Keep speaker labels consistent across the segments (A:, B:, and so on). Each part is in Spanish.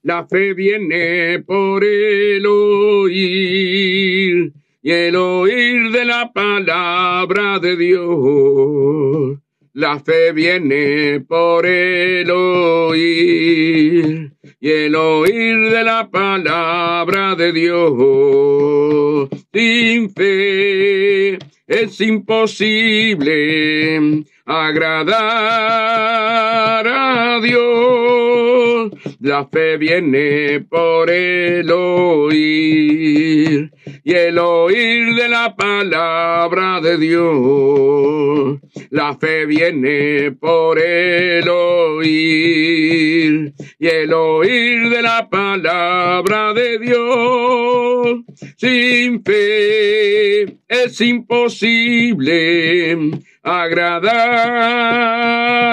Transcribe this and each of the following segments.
A: La fe viene por el oír, y el oír de la palabra de Dios. La fe viene por el oír, y el oír de la palabra de Dios. Sin fe es imposible agradar a Dios. La fe viene por el oír, y el oír de la palabra de Dios. La fe viene por el oír, y el oír de la palabra de Dios. Sin fe es imposible agradar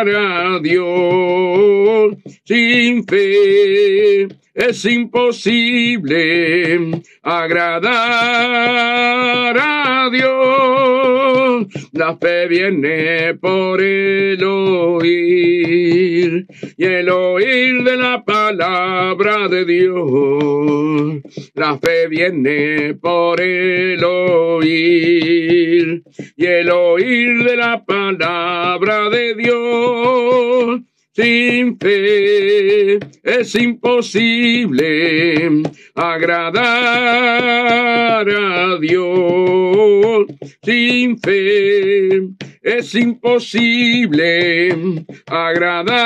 A: a Dios. Sin fe es imposible agradar a Dios. La fe viene por el oír, y el oír de la palabra de Dios. La fe viene por el oír, y el oír de la palabra de Dios. Sin fe es imposible agradar a Dios. Sin fe es imposible agradar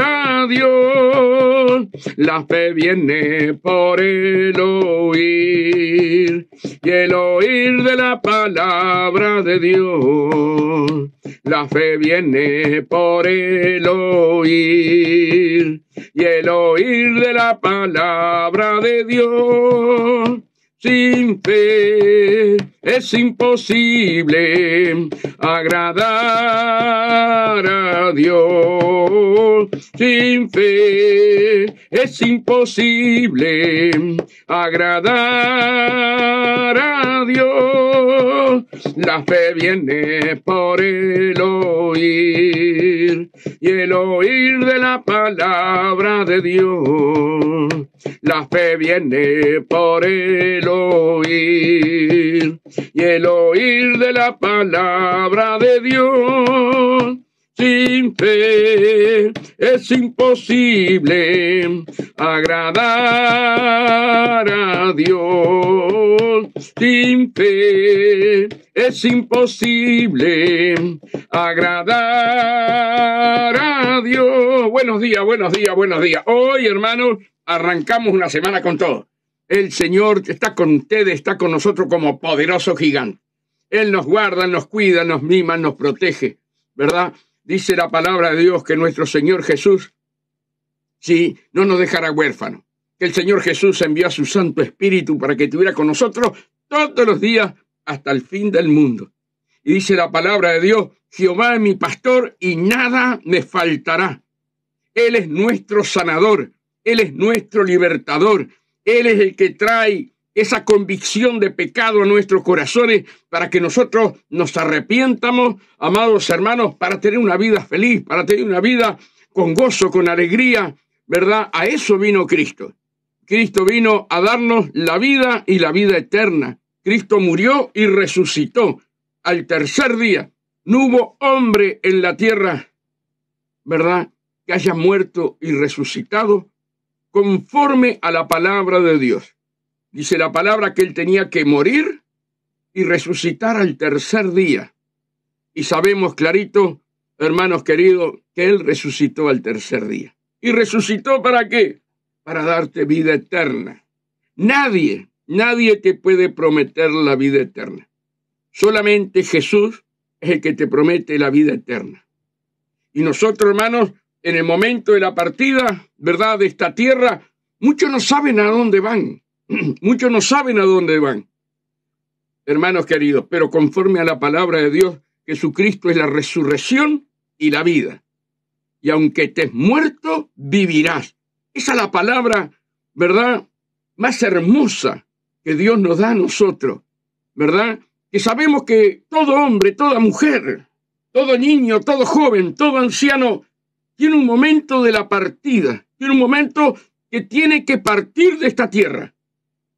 A: a Dios. La fe viene por el oír, y el oír de la palabra de Dios. La fe viene por el oír, y el oír de la palabra de Dios. Sin fe es imposible agradar a Dios. Sin fe es imposible agradar a Dios. La fe viene por el oír, y el oír de la palabra de Dios. La fe viene por el oír, y el oír de la palabra de Dios. Sin fe es imposible agradar a Dios. Sin fe es imposible agradar a Dios. Buenos días, buenos días, buenos días. Hoy, hermanos, arrancamos una semana con todo. El Señor está con ustedes, está con nosotros como poderoso gigante. Él nos guarda, nos cuida, nos mima, nos protege, ¿verdad? Dice la palabra de Dios que nuestro Señor Jesús, sí, no nos dejará huérfanos. Que el Señor Jesús envió a su Santo Espíritu para que estuviera con nosotros todos los días hasta el fin del mundo. Y dice la palabra de Dios, Jehová es mi pastor y nada me faltará. Él es nuestro sanador, Él es nuestro libertador, Él es el que trae esa convicción de pecado a nuestros corazones para que nosotros nos arrepientamos, amados hermanos, para tener una vida feliz, para tener una vida con gozo, con alegría, ¿verdad? A eso vino Cristo. Cristo vino a darnos la vida y la vida eterna. Cristo murió y resucitó al tercer día. No hubo hombre en la tierra, ¿verdad?, que haya muerto y resucitado conforme a la palabra de Dios. Dice la palabra que él tenía que morir y resucitar al tercer día. Y sabemos clarito, hermanos queridos, que él resucitó al tercer día. ¿Y resucitó para qué? Para darte vida eterna. Nadie te puede prometer la vida eterna. Solamente Jesús es el que te promete la vida eterna. Y nosotros, hermanos, en el momento de la partida, ¿verdad?, de esta tierra, muchos no saben a dónde van. Muchos no saben a dónde van, hermanos queridos, pero conforme a la palabra de Dios, Jesucristo es la resurrección y la vida. Y aunque estés muerto, vivirás. Esa es la palabra, ¿verdad?, más hermosa que Dios nos da a nosotros, ¿verdad? Que sabemos que todo hombre, toda mujer, todo niño, todo joven, todo anciano, tiene un momento de la partida Tiene un momento que tiene que partir de esta tierra,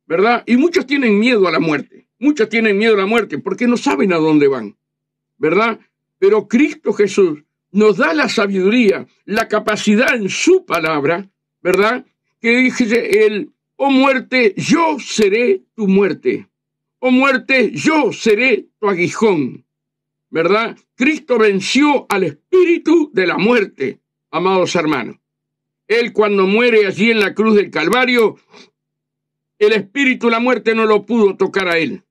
A: ¿verdad? Y muchos tienen miedo a la muerte. Muchos tienen miedo a la muerte porque no saben a dónde van, ¿verdad? Pero Cristo Jesús nos da la sabiduría, la capacidad en su palabra, ¿verdad? Que dice él, oh muerte, yo seré tu muerte. Oh muerte, yo seré tu aguijón, ¿verdad? Cristo venció al espíritu de la muerte, amados hermanos. Él cuando muere allí en la cruz del Calvario, el espíritu de la muerte no lo pudo tocar a él,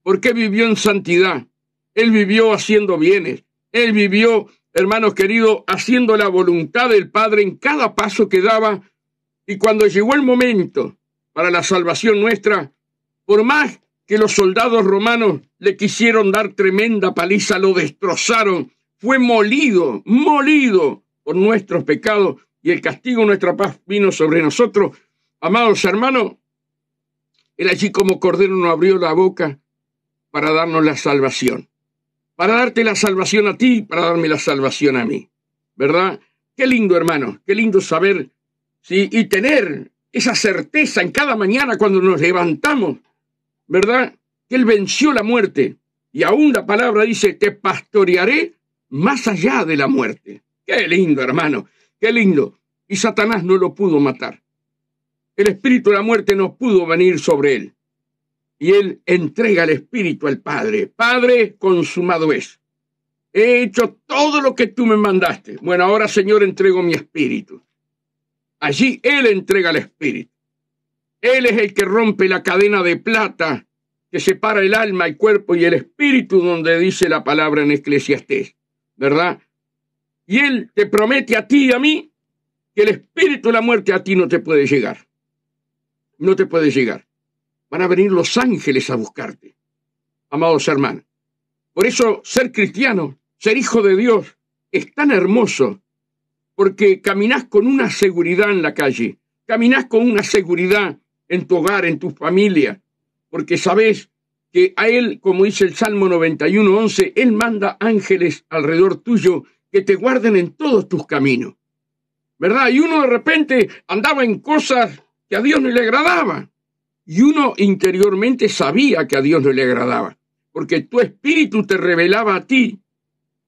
A: porque vivió en santidad. Él vivió haciendo bienes. Él vivió, hermanos queridos, haciendo la voluntad del Padre en cada paso que daba. Y cuando llegó el momento para la salvación nuestra, por más que los soldados romanos le quisieron dar tremenda paliza, lo destrozaron, fue molido por nuestros pecados, y el castigo de nuestra paz vino sobre nosotros. Amados hermanos, él allí como cordero nos abrió la boca para darnos la salvación. Para darte la salvación a ti, para darme la salvación a mí, ¿verdad? Qué lindo, hermano, qué lindo saber, ¿sí? Y tener esa certeza en cada mañana cuando nos levantamos, ¿verdad? Que Él venció la muerte. Y aún la palabra dice, te pastorearé más allá de la muerte. Qué lindo, hermano, qué lindo. Y Satanás no lo pudo matar. El espíritu de la muerte no pudo venir sobre él. Y él entrega el espíritu al Padre. Padre, consumado es. He hecho todo lo que tú me mandaste. Bueno, ahora, Señor, entrego mi espíritu. Allí él entrega el espíritu. Él es el que rompe la cadena de plata que separa el alma, el cuerpo y el espíritu, donde dice la palabra en Eclesiastés, ¿verdad? Y él te promete a ti y a mí que el espíritu de la muerte a ti no te puede llegar. No te puede llegar. Van a venir los ángeles a buscarte, amados hermanos. Por eso ser cristiano, ser hijo de Dios, es tan hermoso, porque caminás con una seguridad en la calle, caminás con una seguridad en tu hogar, en tu familia, porque sabés que a Él, como dice el Salmo 91:11, Él manda ángeles alrededor tuyo que te guarden en todos tus caminos, ¿verdad? Y uno de repente andaba en cosas que a Dios no le agradaba. Y uno interiormente sabía que a Dios no le agradaba, porque tu espíritu te revelaba a ti.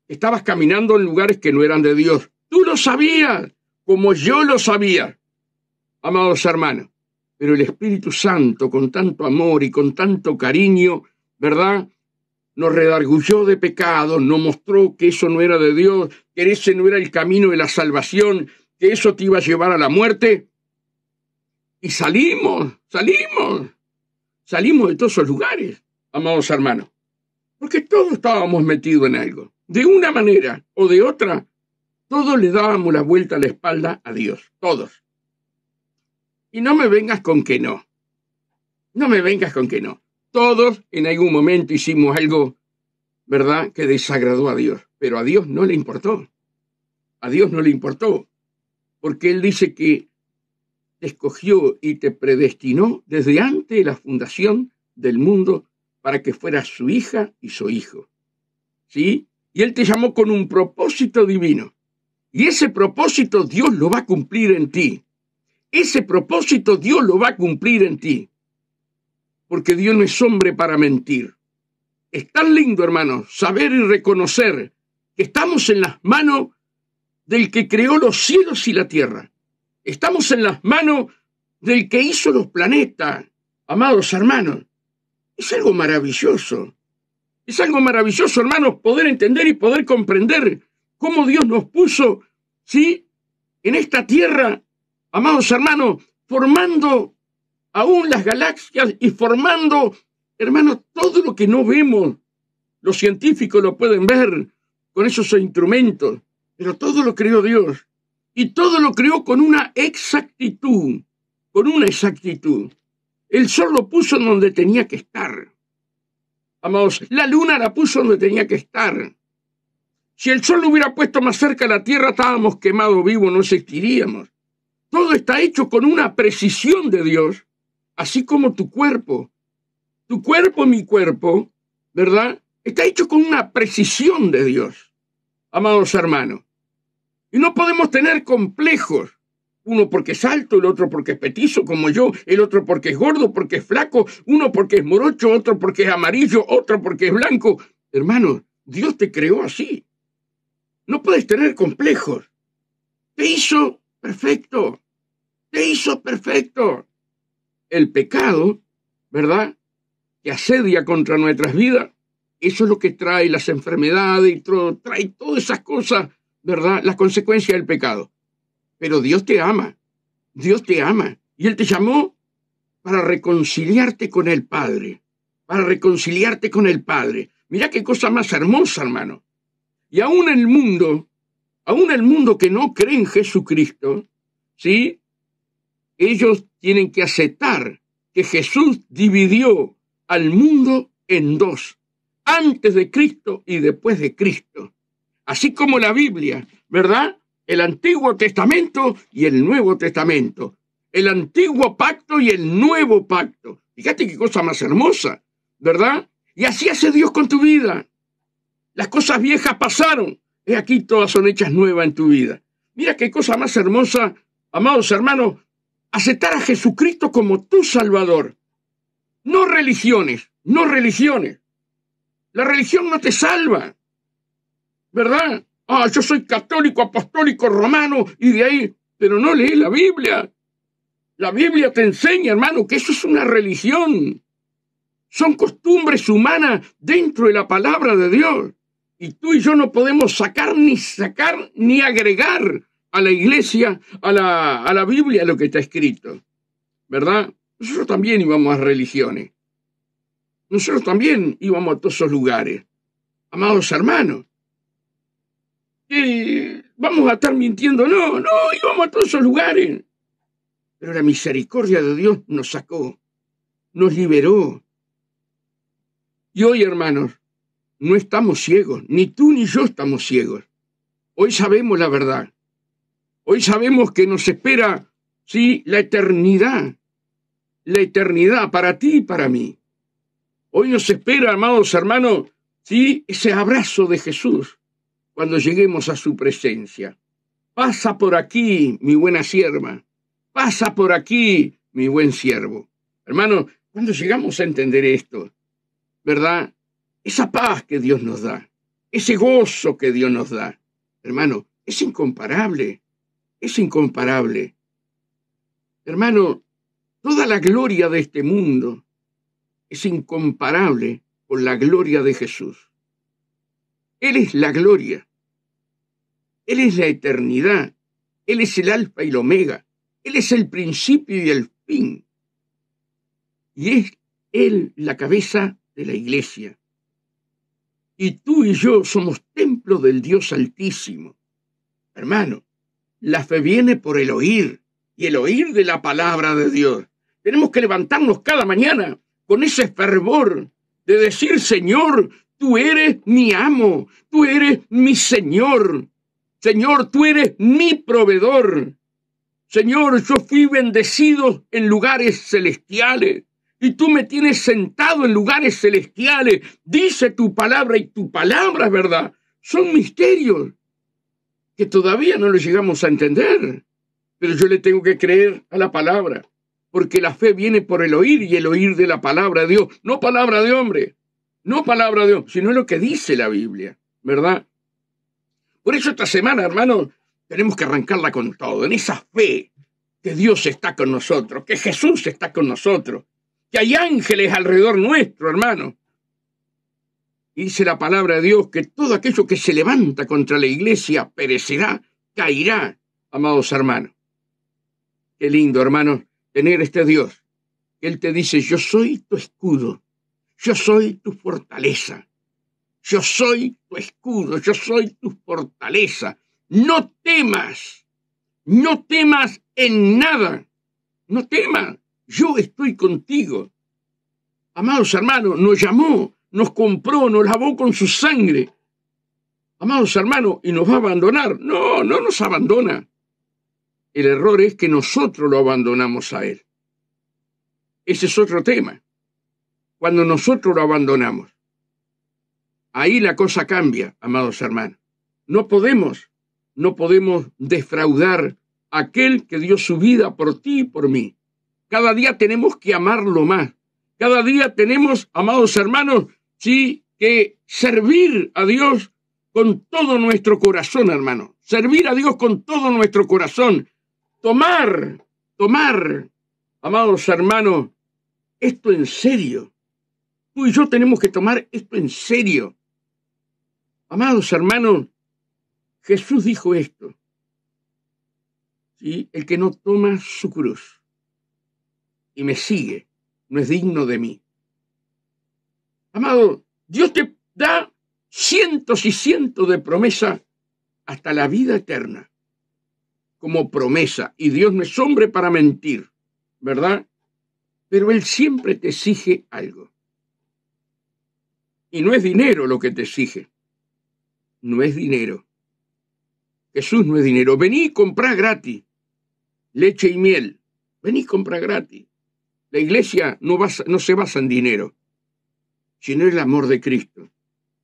A: Estabas caminando en lugares que no eran de Dios. Tú lo sabías, como yo lo sabía, amados hermanos. Pero el Espíritu Santo, con tanto amor y con tanto cariño, ¿verdad?, nos redarguyó de pecado, nos mostró que eso no era de Dios, que ese no era el camino de la salvación, que eso te iba a llevar a la muerte. Y salimos de todos esos lugares, amados hermanos, porque todos estábamos metidos en algo. De una manera o de otra, todos le dábamos la vuelta a la espalda a Dios, todos. Y no me vengas con que no. No me vengas con que no. Todos en algún momento hicimos algo, ¿verdad?, que desagradó a Dios, pero a Dios no le importó. A Dios no le importó, porque Él dice que te escogió y te predestinó desde antes de la fundación del mundo para que fueras su hija y su hijo, ¿sí? Y Él te llamó con un propósito divino. Y ese propósito Dios lo va a cumplir en ti. Ese propósito Dios lo va a cumplir en ti. Porque Dios no es hombre para mentir. Es tan lindo, hermano, saber y reconocer que estamos en las manos del que creó los cielos y la tierra. Estamos en las manos del que hizo los planetas, amados hermanos. Es algo maravilloso. Es algo maravilloso, hermanos, poder entender y poder comprender cómo Dios nos puso, ¿sí?, en esta tierra, amados hermanos, formando aún las galaxias y formando, hermanos, todo lo que no vemos. Los científicos lo pueden ver con esos instrumentos, pero todo lo creó Dios. Y todo lo creó con una exactitud, El sol lo puso donde tenía que estar. Amados, la luna la puso donde tenía que estar. Si el sol lo hubiera puesto más cerca de la tierra, estábamos quemados vivos, no existiríamos. Todo está hecho con una precisión de Dios, así como tu cuerpo, mi cuerpo, ¿verdad?, está hecho con una precisión de Dios, amados hermanos. Y no podemos tener complejos, Uno porque es alto, el otro porque es petizo como yo, el otro porque es gordo, porque es flaco, uno porque es morocho, otro porque es amarillo, otro porque es blanco. Hermano, Dios te creó así. No puedes tener complejos. Te hizo perfecto. Te hizo perfecto. El pecado, ¿verdad?, que asedia contra nuestras vidas, eso es lo que trae las enfermedades y trae todas esas cosas, ¿verdad?, las consecuencias del pecado. Pero Dios te ama. Dios te ama. Y Él te llamó para reconciliarte con el Padre. Para reconciliarte con el Padre. Mirá qué cosa más hermosa, hermano. Y aún el mundo que no cree en Jesucristo, ¿sí?, ellos tienen que aceptar que Jesús dividió al mundo en dos, antes de Cristo y después de Cristo. Así como la Biblia, ¿verdad? El Antiguo Testamento y el Nuevo Testamento. El Antiguo Pacto y el Nuevo Pacto. Fíjate qué cosa más hermosa, ¿verdad? Y así hace Dios con tu vida. Las cosas viejas pasaron. He aquí todas son hechas nuevas en tu vida. Mira qué cosa más hermosa, amados hermanos, aceptar a Jesucristo como tu Salvador. No religiones, no religiones. La religión no te salva, ¿verdad? Yo soy católico, apostólico, romano, y de ahí, pero no lees la Biblia. La Biblia te enseña, hermano, que eso es una religión. Son costumbres humanas dentro de la palabra de Dios. Y tú y yo no podemos sacar ni agregar a la iglesia, a la Biblia, lo que está escrito, ¿verdad? Nosotros también íbamos a religiones. Nosotros también íbamos a todos esos lugares. Amados hermanos, ¿vamos a estar mintiendo? No, íbamos a todos esos lugares. Pero la misericordia de Dios nos sacó, nos liberó. Y hoy, hermanos, no estamos ciegos, ni tú ni yo estamos ciegos. Hoy sabemos la verdad. Hoy sabemos que nos espera, sí, la eternidad para ti y para mí. Hoy nos espera, amados hermanos, sí, ese abrazo de Jesús cuando lleguemos a su presencia. Pasa por aquí, mi buena sierva. Pasa por aquí, mi buen siervo. Hermano, cuando llegamos a entender esto, ¿verdad? Esa paz que Dios nos da, ese gozo que Dios nos da, hermano, es incomparable, es incomparable. Hermano, toda la gloria de este mundo es incomparable con la gloria de Jesús. Él es la gloria, Él es la eternidad, Él es el alfa y el omega, Él es el principio y el fin. Y es Él la cabeza de la iglesia. Y tú y yo somos templo del Dios Altísimo. Hermano, la fe viene por el oír, y el oír de la palabra de Dios. Tenemos que levantarnos cada mañana con ese fervor de decir, Señor, tú eres mi amo, tú eres mi Señor. Señor, tú eres mi proveedor. Señor, yo fui bendecido en lugares celestiales. Y tú me tienes sentado en lugares celestiales. Dice tu palabra, y tu palabra es verdad. Son misterios que todavía no los llegamos a entender. Pero yo le tengo que creer a la palabra. Porque la fe viene por el oír, y el oír de la palabra de Dios. No palabra de hombre. No palabra de Dios, sino lo que dice la Biblia. ¿Verdad? Por eso esta semana, hermano, tenemos que arrancarla con todo. En esa fe que Dios está con nosotros. Que Jesús está con nosotros. Que hay ángeles alrededor nuestro, hermano. Y dice la palabra de Dios que todo aquello que se levanta contra la iglesia perecerá, caerá, amados hermanos. Qué lindo, hermano, tener este Dios. Él te dice, yo soy tu escudo, yo soy tu fortaleza, yo soy tu escudo, yo soy tu fortaleza. No temas en nada, no temas. Yo estoy contigo. Amados hermanos, nos llamó, nos compró, nos lavó con su sangre. Amados hermanos, ¿y nos va a abandonar? No nos abandona. El error es que nosotros lo abandonamos a Él. Ese es otro tema. Cuando nosotros lo abandonamos, ahí la cosa cambia, amados hermanos. No podemos defraudar aquel que dio su vida por ti y por mí. Cada día tenemos que amarlo más. Cada día tenemos, amados hermanos, sí, que servir a Dios con todo nuestro corazón, hermano. Servir a Dios con todo nuestro corazón. Tomar, amados hermanos, esto en serio. Tú y yo tenemos que tomar esto en serio. Amados hermanos, Jesús dijo esto. ¿Sí? El que no toma su cruz y me sigue, no es digno de mí. Amado, Dios te da cientos y cientos de promesas hasta la vida eterna, como promesa. Y Dios no es hombre para mentir, ¿verdad? Pero Él siempre te exige algo. Y no es dinero lo que te exige. No es dinero. Jesús no es dinero. Vení y comprá gratis leche y miel. Vení y comprá gratis. La iglesia no se basa en dinero, sino en el amor de Cristo,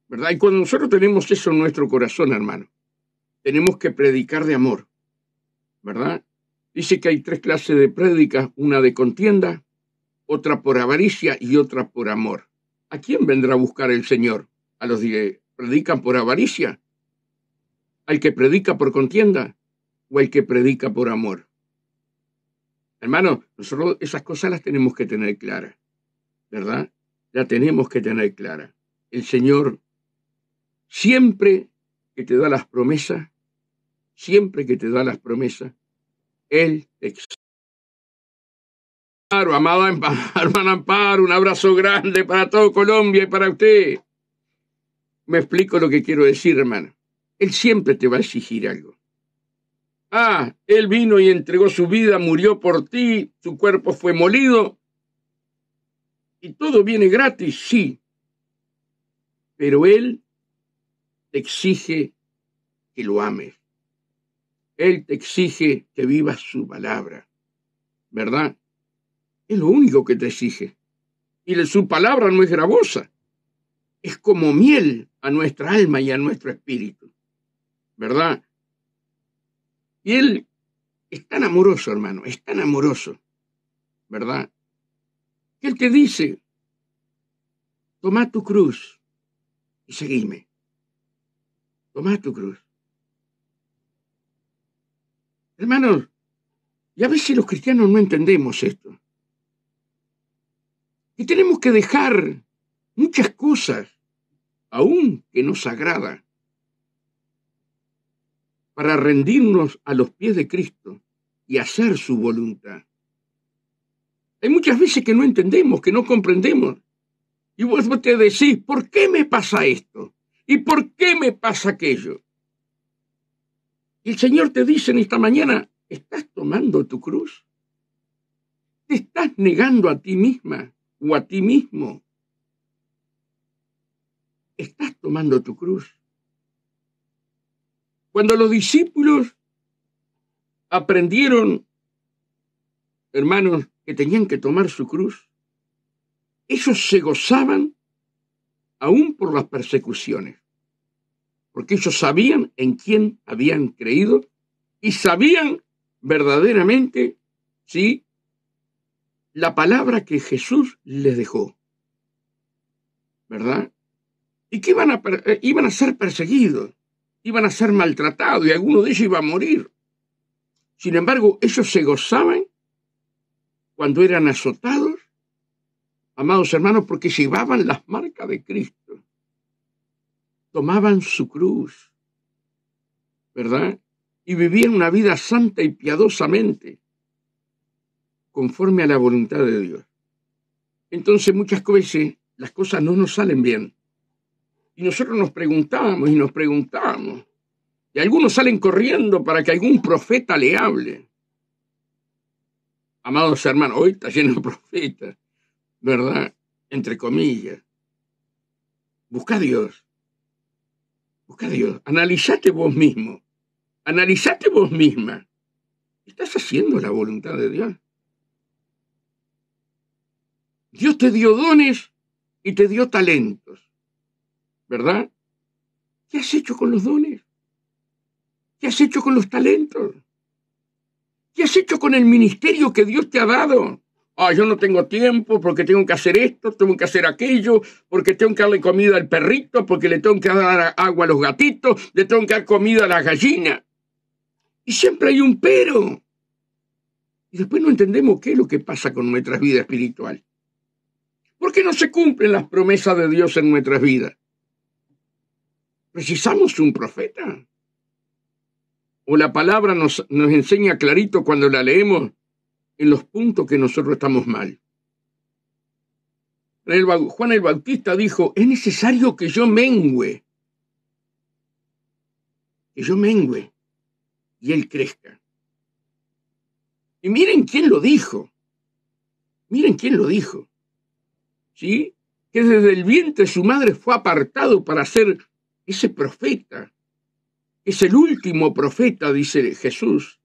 A: ¿verdad? Y cuando nosotros tenemos eso en nuestro corazón, hermano, tenemos que predicar de amor, ¿verdad? Dice que hay 3 clases de prédicas, una de contienda, otra por avaricia y otra por amor. ¿A quién vendrá a buscar el Señor? ¿A los que predican por avaricia? ¿Al que predica por contienda? ¿O al que predica por amor? Hermano, nosotros esas cosas las tenemos que tener claras, ¿verdad? La tenemos que tener clara. El Señor, siempre que te da las promesas, Él te exalta. Amada hermana Amparo, un abrazo grande para todo Colombia y para usted. Me explico lo que quiero decir, hermano. Él siempre te va a exigir algo. Él vino y entregó su vida, murió por ti, su cuerpo fue molido. Y todo viene gratis, sí. Pero Él te exige que lo ames. Él te exige que vivas su palabra, ¿verdad? Es lo único que te exige. Y su palabra no es gravosa. Es como miel a nuestra alma y a nuestro espíritu, ¿verdad? Y Él es tan amoroso, hermano, es tan amoroso, ¿verdad? Que Él te dice, toma tu cruz y seguime. Toma tu cruz. Hermanos, y a veces los cristianos no entendemos esto. Y tenemos que dejar muchas cosas, aún que nos agrada, para rendirnos a los pies de Cristo y hacer su voluntad. Hay muchas veces que no entendemos, que no comprendemos. Y vos te decís, ¿por qué me pasa esto? ¿Y por qué me pasa aquello? Y el Señor te dice en esta mañana, ¿estás tomando tu cruz? ¿Te estás negando a ti misma o a ti mismo? ¿Estás tomando tu cruz? Cuando los discípulos aprendieron, hermanos, que tenían que tomar su cruz, ellos se gozaban aún por las persecuciones, porque ellos sabían en quién habían creído y sabían verdaderamente, ¿sí?, la palabra que Jesús les dejó, ¿verdad? Y que iban a ser perseguidos, iban a ser maltratados y alguno de ellos iba a morir. Sin embargo, ellos se gozaban cuando eran azotados, amados hermanos, porque llevaban las marcas de Cristo. Tomaban su cruz, ¿verdad? Y vivían una vida santa y piadosamente, conforme a la voluntad de Dios. Entonces muchas veces las cosas no nos salen bien. Y nosotros nos preguntamos. Y algunos salen corriendo para que algún profeta le hable. Amados hermanos, hoy está lleno de profetas, ¿verdad? Entre comillas. Busca a Dios. Analizate vos mismo. Analizate vos misma. ¿Estás haciendo la voluntad de Dios? Dios te dio dones y te dio talentos, ¿verdad? ¿Qué has hecho con los dones? ¿Qué has hecho con los talentos? ¿Qué has hecho con el ministerio que Dios te ha dado? Yo no tengo tiempo porque tengo que hacer esto, tengo que hacer aquello, porque tengo que darle comida al perrito, porque le tengo que dar agua a los gatitos, le tengo que dar comida a la gallina. Y siempre hay un pero. Y después no entendemos qué es lo que pasa con nuestra vida espiritual. ¿Por qué no se cumplen las promesas de Dios en nuestras vidas? ¿Precisamos un profeta? ¿O la palabra nos enseña clarito cuando la leemos en los puntos que nosotros estamos mal? Juan el Bautista dijo, es necesario que yo mengüe, y él crezca. Y miren quién lo dijo, ¿sí? Que desde el vientre su madre fue apartado para ser ese profeta. Es el último profeta, dice Jesús,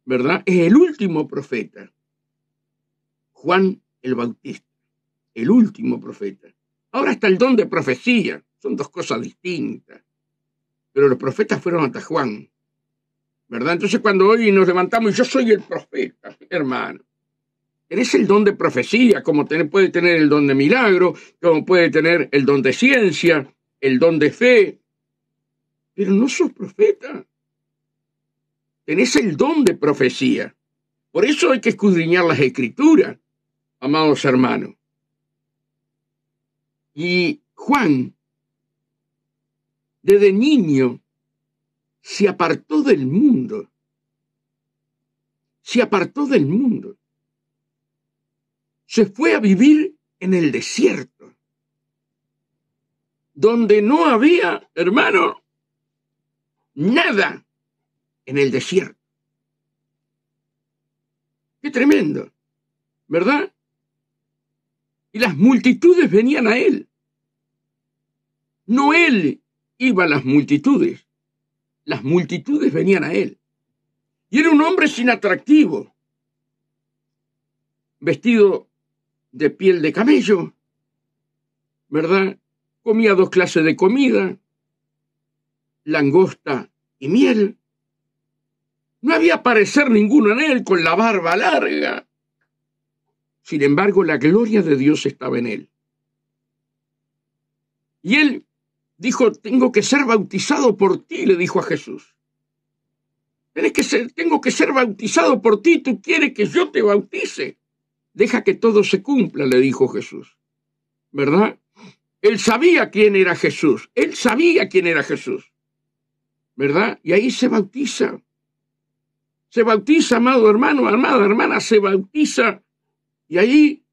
A: ¿verdad? Es el último profeta. Juan el Bautista, el último profeta. Ahora está el don de profecía, son dos cosas distintas. Pero los profetas fueron hasta Juan, ¿verdad? Entonces cuando hoy nos levantamos y yo soy el profeta, hermano, tenés el don de profecía, como puede tener el don de milagro, como puede tener el don de ciencia, el don de fe, pero no sos profeta. Tenés el don de profecía. Por eso hay que escudriñar las escrituras, amados hermanos. Y Juan, desde niño, se apartó del mundo. Se fue a vivir en el desierto, donde no había, hermano, nada en el desierto. Qué tremendo, ¿verdad? Y las multitudes venían a él. No él iba a las multitudes venían a él. Y era un hombre sin atractivo, vestido de piel de camello, ¿verdad? Comía 2 clases de comida, langosta y miel. No había parecer ninguno en él, con la barba larga. Sin embargo, la gloria de Dios estaba en él. Y él dijo, tengo que ser bautizado por ti, le dijo a Jesús. Tengo que ser bautizado por ti, ¿tú quieres que yo te bautice? Deja que todo se cumpla, le dijo Jesús. ¿Verdad? Él sabía quién era Jesús. ¿Verdad? Y ahí se bautiza. Se bautiza, amado hermano, amada hermana, se bautiza. Y ahí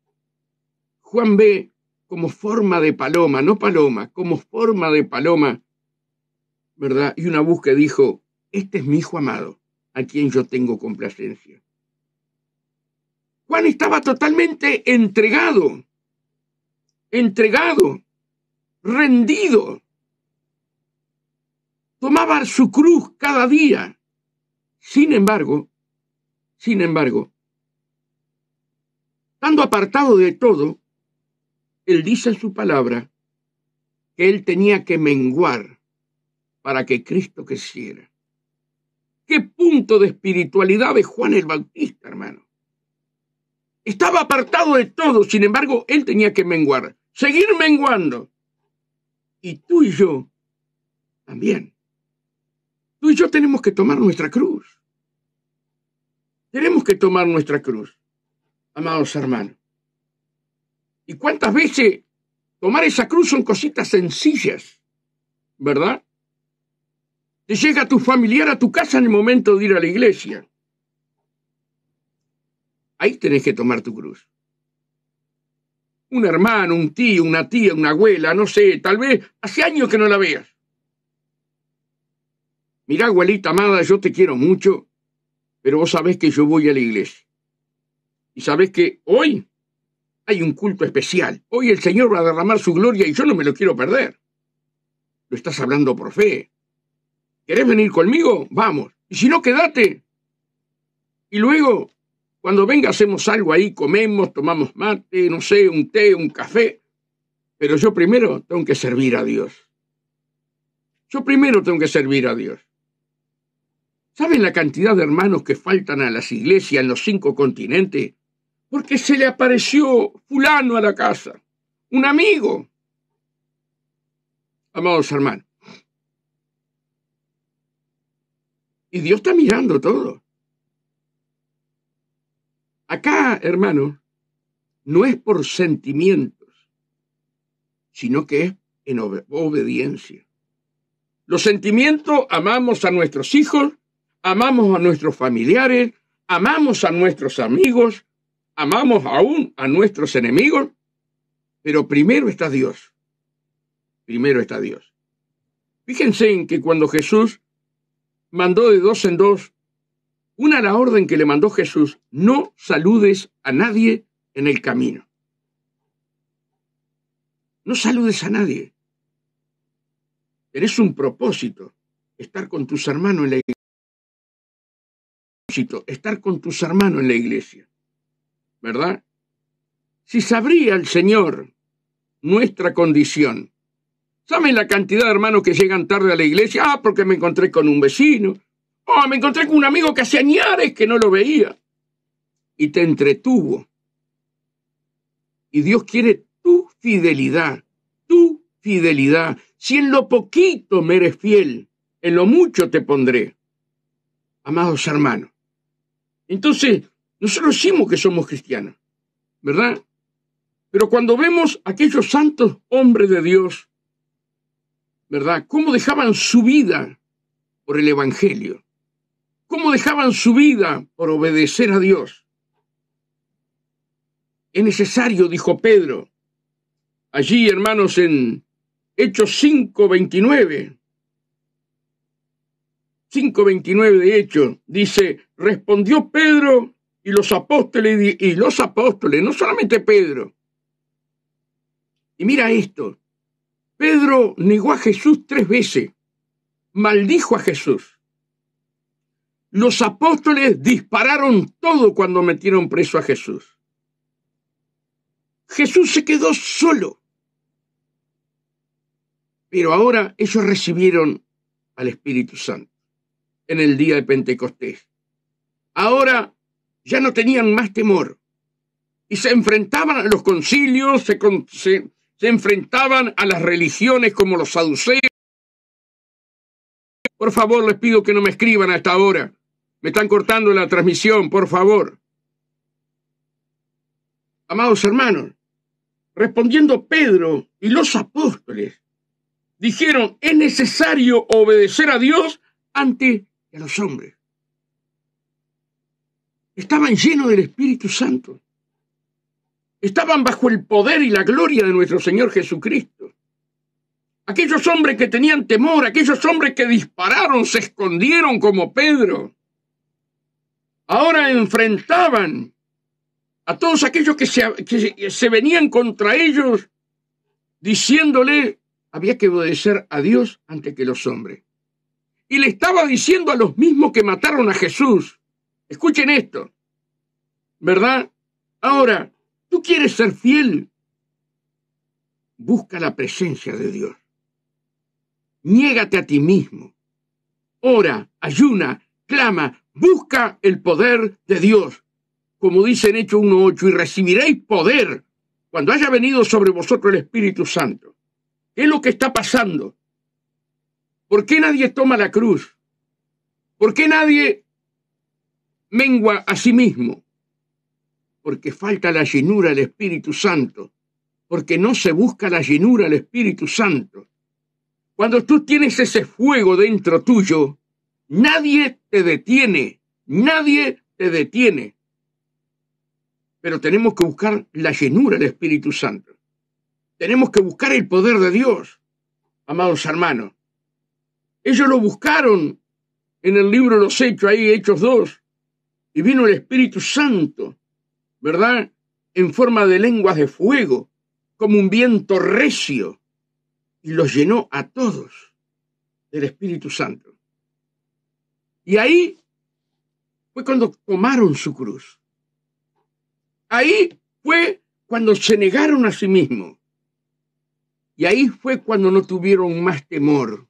A: Juan ve como forma de paloma, no paloma, como forma de paloma, ¿verdad? Y una voz que dijo, este es mi hijo amado, a quien yo tengo complacencia. Juan estaba totalmente entregado, rendido. Tomaba su cruz cada día. Sin embargo, estando apartado de todo, él dice en su palabra que él tenía que menguar para que Cristo creciera. ¿Qué punto de espiritualidad de Juan el Bautista, hermano? Estaba apartado de todo, sin embargo, él tenía que menguar, seguir menguando. Y tú y yo también. Tú y yo tenemos que tomar nuestra cruz. Amados hermanos. ¿Y cuántas veces tomar esa cruz son cositas sencillas, verdad? Te llega tu familiar a tu casa en el momento de ir a la iglesia. Ahí tenés que tomar tu cruz. Un hermano, un tío, una tía, una abuela, no sé, tal vez hace años que no la veas. Mirá, abuelita amada, yo te quiero mucho, pero vos sabés que yo voy a la iglesia. Y sabés que hoy hay un culto especial. Hoy el Señor va a derramar su gloria y yo no me lo quiero perder. Lo estás hablando por fe. ¿Querés venir conmigo? Vamos. Y si no, quédate. Y luego, cuando venga, hacemos algo ahí, comemos, tomamos mate, no sé, un té, un café. Pero yo primero tengo que servir a Dios. ¿Saben la cantidad de hermanos que faltan a las iglesias en los 5 continentes? Porque se le apareció fulano a la casa, un amigo. Amados hermanos. Y Dios está mirando todo. Acá, hermanos, no es por sentimientos, sino que es en obediencia. Los sentimientos, amamos a nuestros hijos, amamos a nuestros familiares, amamos a nuestros amigos, amamos aún a nuestros enemigos, pero primero está Dios. Primero está Dios. Fíjense en que cuando Jesús mandó de 2 en 2, una la orden que le mandó Jesús: no saludes a nadie en el camino. No saludes a nadie. Tenés un propósito, estar con tus hermanos en la iglesia. Estar con tus hermanos en la iglesia. ¿Verdad? Si sabría el Señor nuestra condición. ¿Saben la cantidad de hermanos que llegan tarde a la iglesia? Ah, porque me encontré con un vecino. Oh, me encontré con un amigo que hace años que no lo veía. Y te entretuvo. Y Dios quiere tu fidelidad. Tu fidelidad. Si en lo poquito me eres fiel, en lo mucho te pondré. Amados hermanos. Entonces, nosotros decimos que somos cristianos, ¿verdad? Pero cuando vemos a aquellos santos hombres de Dios, ¿verdad? Cómo dejaban su vida por el Evangelio. Cómo dejaban su vida por obedecer a Dios. Es necesario, dijo Pedro, allí, hermanos, en Hechos 5:29. 5:29 de Hechos, dice: respondió Pedro y los apóstoles, no solamente Pedro. Y mira esto, Pedro negó a Jesús 3 veces, maldijo a Jesús. Los apóstoles dispararon todo cuando metieron preso a Jesús. Jesús se quedó solo. Pero ahora ellos recibieron al Espíritu Santo en el día de Pentecostés. Ahora ya no tenían más temor y se enfrentaban a los concilios, se enfrentaban a las religiones como los saduceos. Por favor, les pido que no me escriban a esta hora. Me están cortando la transmisión, por favor. Amados hermanos, respondiendo Pedro y los apóstoles, dijeron: es necesario obedecer a Dios antes que a los hombres. Estaban llenos del Espíritu Santo. Estaban bajo el poder y la gloria de nuestro Señor Jesucristo. Aquellos hombres que tenían temor, aquellos hombres que dispararon, se escondieron como Pedro, ahora enfrentaban a todos aquellos que se venían contra ellos, diciéndole: había que obedecer a Dios antes que los hombres. Y le estaba diciendo a los mismos que mataron a Jesús: escuchen esto, ¿verdad? Ahora, ¿tú quieres ser fiel? Busca la presencia de Dios. Niégate a ti mismo. Ora, ayuna, clama, busca el poder de Dios. Como dice en Hechos 1:8, y recibiréis poder cuando haya venido sobre vosotros el Espíritu Santo. ¿Qué es lo que está pasando? ¿Por qué nadie toma la cruz? ¿Por qué nadie mengua a sí mismo? Porque falta la llenura del Espíritu Santo. Porque no se busca la llenura del Espíritu Santo. Cuando tú tienes ese fuego dentro tuyo, nadie te detiene. Nadie te detiene. Pero tenemos que buscar la llenura del Espíritu Santo. Tenemos que buscar el poder de Dios, amados hermanos. Ellos lo buscaron en el libro de los Hechos, ahí Hechos 2, y vino el Espíritu Santo, ¿verdad? En forma de lenguas de fuego, como un viento recio, y los llenó a todos del Espíritu Santo. Y ahí fue cuando tomaron su cruz. Ahí fue cuando se negaron a sí mismos. Y ahí fue cuando no tuvieron más temor.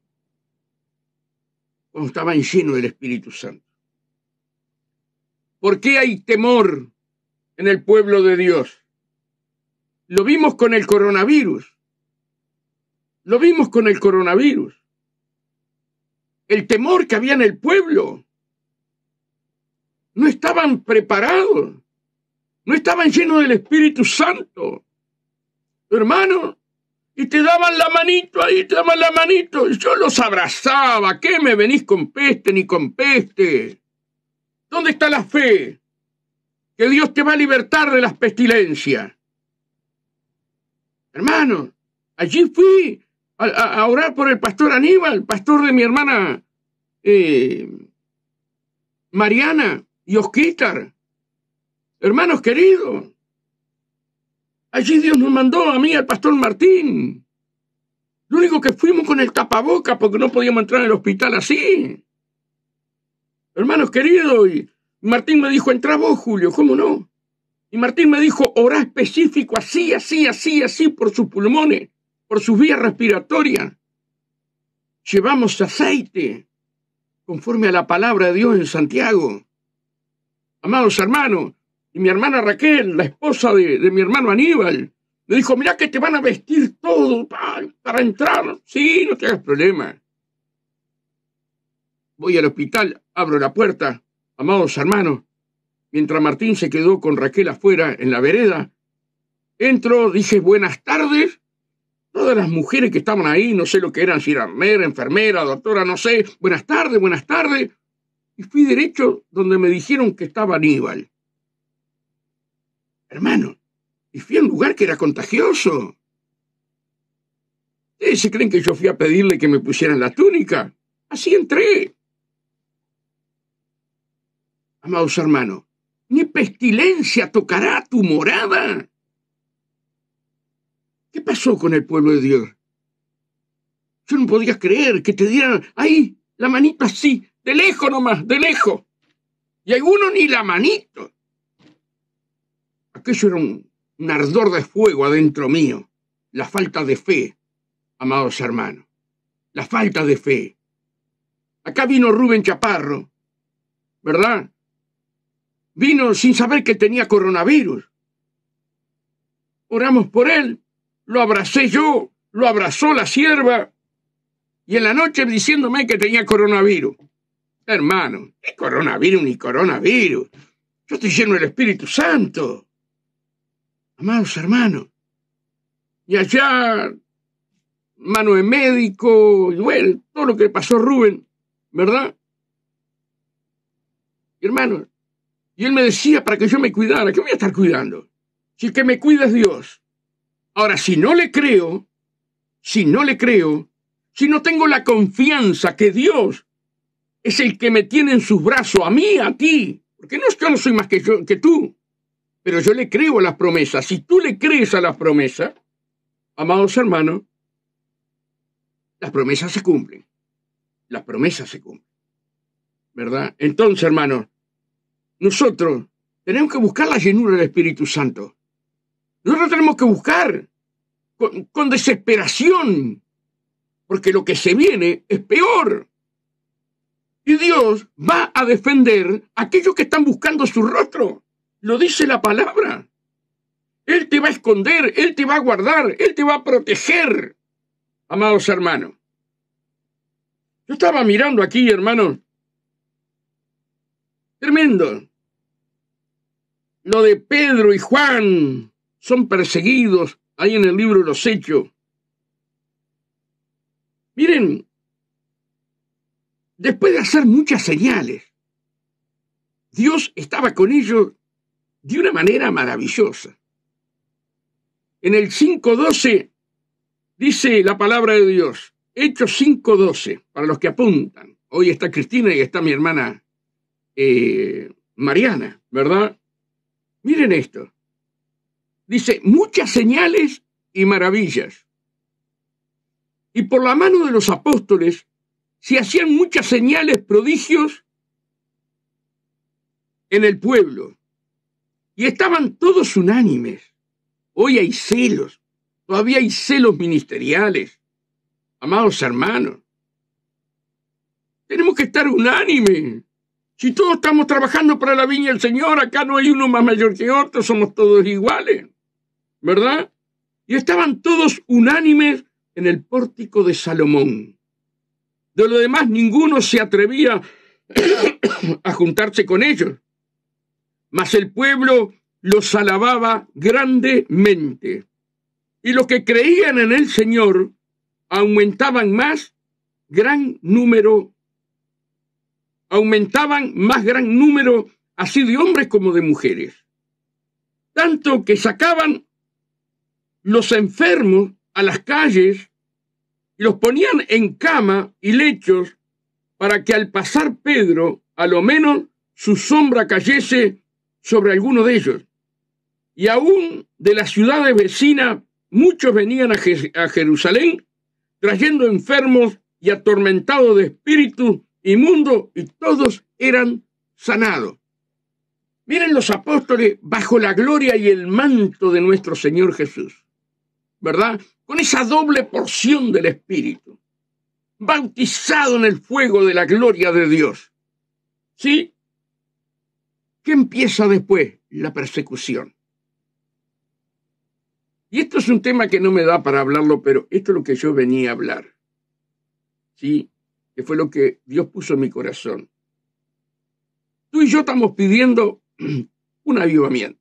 A: cuando estaban llenos del Espíritu Santo. ¿Por qué hay temor en el pueblo de Dios? Lo vimos con el coronavirus. Lo vimos con el coronavirus. El temor que había en el pueblo. No estaban preparados. No estaban llenos del Espíritu Santo. Hermano, y te daban la manito ahí, te daban la manito. Y yo los abrazaba. ¿Qué me venís con peste ni con peste? ¿Dónde está la fe? Que Dios te va a libertar de las pestilencias. Hermano, allí fui a orar por el pastor Aníbal, pastor de mi hermana Mariana y Osquitar. Hermanos queridos, allí Dios nos mandó a mí, al pastor Martín. Lo único que fuimos con el tapaboca porque no podíamos entrar en el hospital así. Hermanos queridos, y Martín me dijo, entra vos, Julio, ¿cómo no? Y Martín me dijo, orá específico, así, por sus pulmones, por sus vías respiratorias. Llevamos aceite, conforme a la palabra de Dios en Santiago. Amados hermanos, y mi hermana Raquel, la esposa de mi hermano Aníbal, me dijo, mirá que te van a vestir todo para entrar. Sí, no te hagas problema. Voy al hospital, abro la puerta, amados hermanos, mientras Martín se quedó con Raquel afuera en la vereda, entro, dije buenas tardes, todas las mujeres que estaban ahí, no sé lo que eran, si era enfermera, doctora, no sé, buenas tardes, y fui derecho donde me dijeron que estaba Aníbal. Hermano, y fui a un lugar que era contagioso. ¿Ustedes se creen que yo fui a pedirle que me pusieran la túnica? Así entré. Amados hermanos, ni pestilencia tocará tu morada. ¿Qué pasó con el pueblo de Dios? Yo no podía creer que te dieran ahí la manito así, de lejos nomás, de lejos. Y algunos ni la manito. Aquello era un ardor de fuego adentro mío. La falta de fe, amados hermanos. La falta de fe. Acá vino Rubén Chaparro, ¿verdad? Vino sin saber que tenía coronavirus. Oramos por él, lo abracé yo, lo abrazó la sierva, y en la noche diciéndome que tenía coronavirus. Hermano, ¿qué coronavirus ni coronavirus? Yo estoy lleno del Espíritu Santo. Amados hermanos. Y allá, mano de médico, y bueno, todo lo que pasó Rubén, ¿verdad? Y hermano, y él me decía para que yo me cuidara. ¿Qué voy a estar cuidando? Si el que me cuida es Dios. Ahora, si no le creo, si no tengo la confianza que Dios es el que me tiene en sus brazos, a mí, a ti, porque yo no soy más que tú, pero yo le creo a las promesas. Si tú le crees a las promesas, amados hermanos, las promesas se cumplen. Las promesas se cumplen. ¿Verdad? Entonces, hermanos, nosotros tenemos que buscar la llenura del Espíritu Santo. Nosotros tenemos que buscar con desesperación, porque lo que se viene es peor. Y Dios va a defender a aquellos que están buscando su rostro. Lo dice la palabra. Él te va a esconder, Él te va a guardar, Él te va a proteger. Amados hermanos. Yo estaba mirando aquí, hermanos. Tremendo. Lo de Pedro y Juan son perseguidos ahí en el libro de los Hechos. Miren, después de hacer muchas señales, Dios estaba con ellos de una manera maravillosa. En el 5:12 dice la palabra de Dios, Hechos 5:12, para los que apuntan. Hoy está Cristina y está mi hermana Mariana, ¿verdad? Miren esto. Dice, muchas señales y maravillas. Y por la mano de los apóstoles se hacían muchas señales, prodigios en el pueblo. Y estaban todos unánimes. Hoy hay celos, todavía hay celos ministeriales. Amados hermanos, Tenemos que estar unánimes. Si todos estamos trabajando para la viña del Señor, acá no hay uno más mayor que otro, somos todos iguales, ¿verdad? Y estaban todos unánimes en el pórtico de Salomón. De lo demás, ninguno se atrevía a juntarse con ellos, mas el pueblo los alababa grandemente. Y los que creían en el Señor aumentaban más gran número así de hombres como de mujeres, tanto que sacaban los enfermos a las calles y los ponían en cama y lechos para que al pasar Pedro, a lo menos su sombra cayese sobre alguno de ellos. Y aún de las ciudades vecinas muchos venían a Jerusalén trayendo enfermos y atormentados de espíritus inmundos, y todos eran sanados. Miren los apóstoles bajo la gloria y el manto de nuestro Señor Jesús, ¿verdad? Con esa doble porción del Espíritu, bautizado en el fuego de la gloria de Dios. ¿Sí? ¿Qué empieza después? La persecución. Y esto es un tema que no me da para hablarlo, pero esto es lo que yo venía a hablar. ¿Sí? Que fue lo que Dios puso en mi corazón. Tú y yo estamos pidiendo un avivamiento.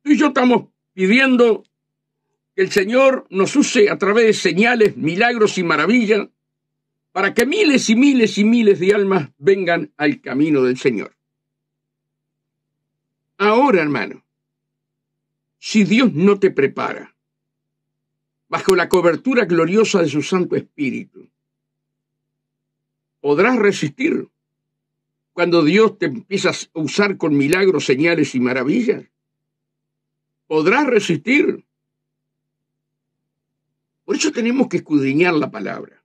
A: Tú y yo estamos pidiendo que el Señor nos use a través de señales, milagros y maravillas para que miles y miles y miles de almas vengan al camino del Señor. Ahora, hermano, si Dios no te prepara bajo la cobertura gloriosa de su Santo Espíritu, ¿podrás resistir cuando Dios te empieza a usar con milagros, señales y maravillas? ¿Podrás resistir? Por eso tenemos que escudriñar la palabra.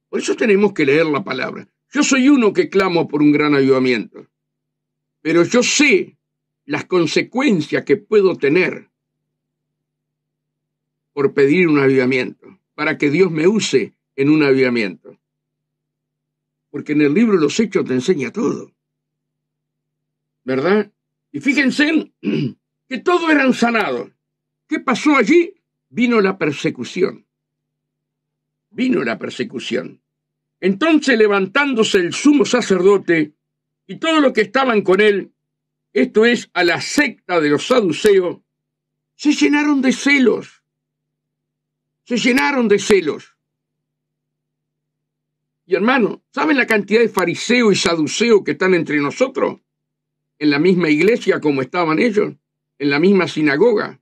A: Por eso tenemos que leer la palabra. Yo soy uno que clamo por un gran avivamiento, pero yo sé las consecuencias que puedo tener por pedir un avivamiento, para que Dios me use en un avivamiento. Porque en el libro de los Hechos te enseña todo, ¿verdad? Y fíjense que todos eran sanados. ¿Qué pasó allí? Vino la persecución. Vino la persecución. Entonces, levantándose el sumo sacerdote y todos los que estaban con él, esto es, a la secta de los saduceos, se llenaron de celos. Se llenaron de celos. Y hermano, ¿saben la cantidad de fariseos y saduceos que están entre nosotros? En la misma iglesia como estaban ellos, en la misma sinagoga.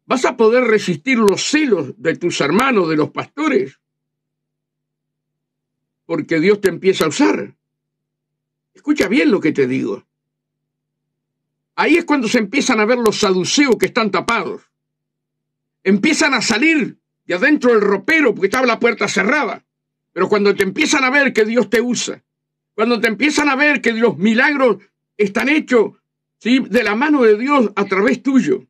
A: ¿Vas a poder resistir los celos de tus hermanos, de los pastores? Porque Dios te empieza a usar. Escucha bien lo que te digo. Ahí es cuando se empiezan a ver los saduceos que están tapados. Empiezan a salir de adentro del ropero porque estaba la puerta cerrada. Pero cuando te empiezan a ver que Dios te usa, cuando te empiezan a ver que los milagros están hechos, ¿sí?, de la mano de Dios a través tuyo,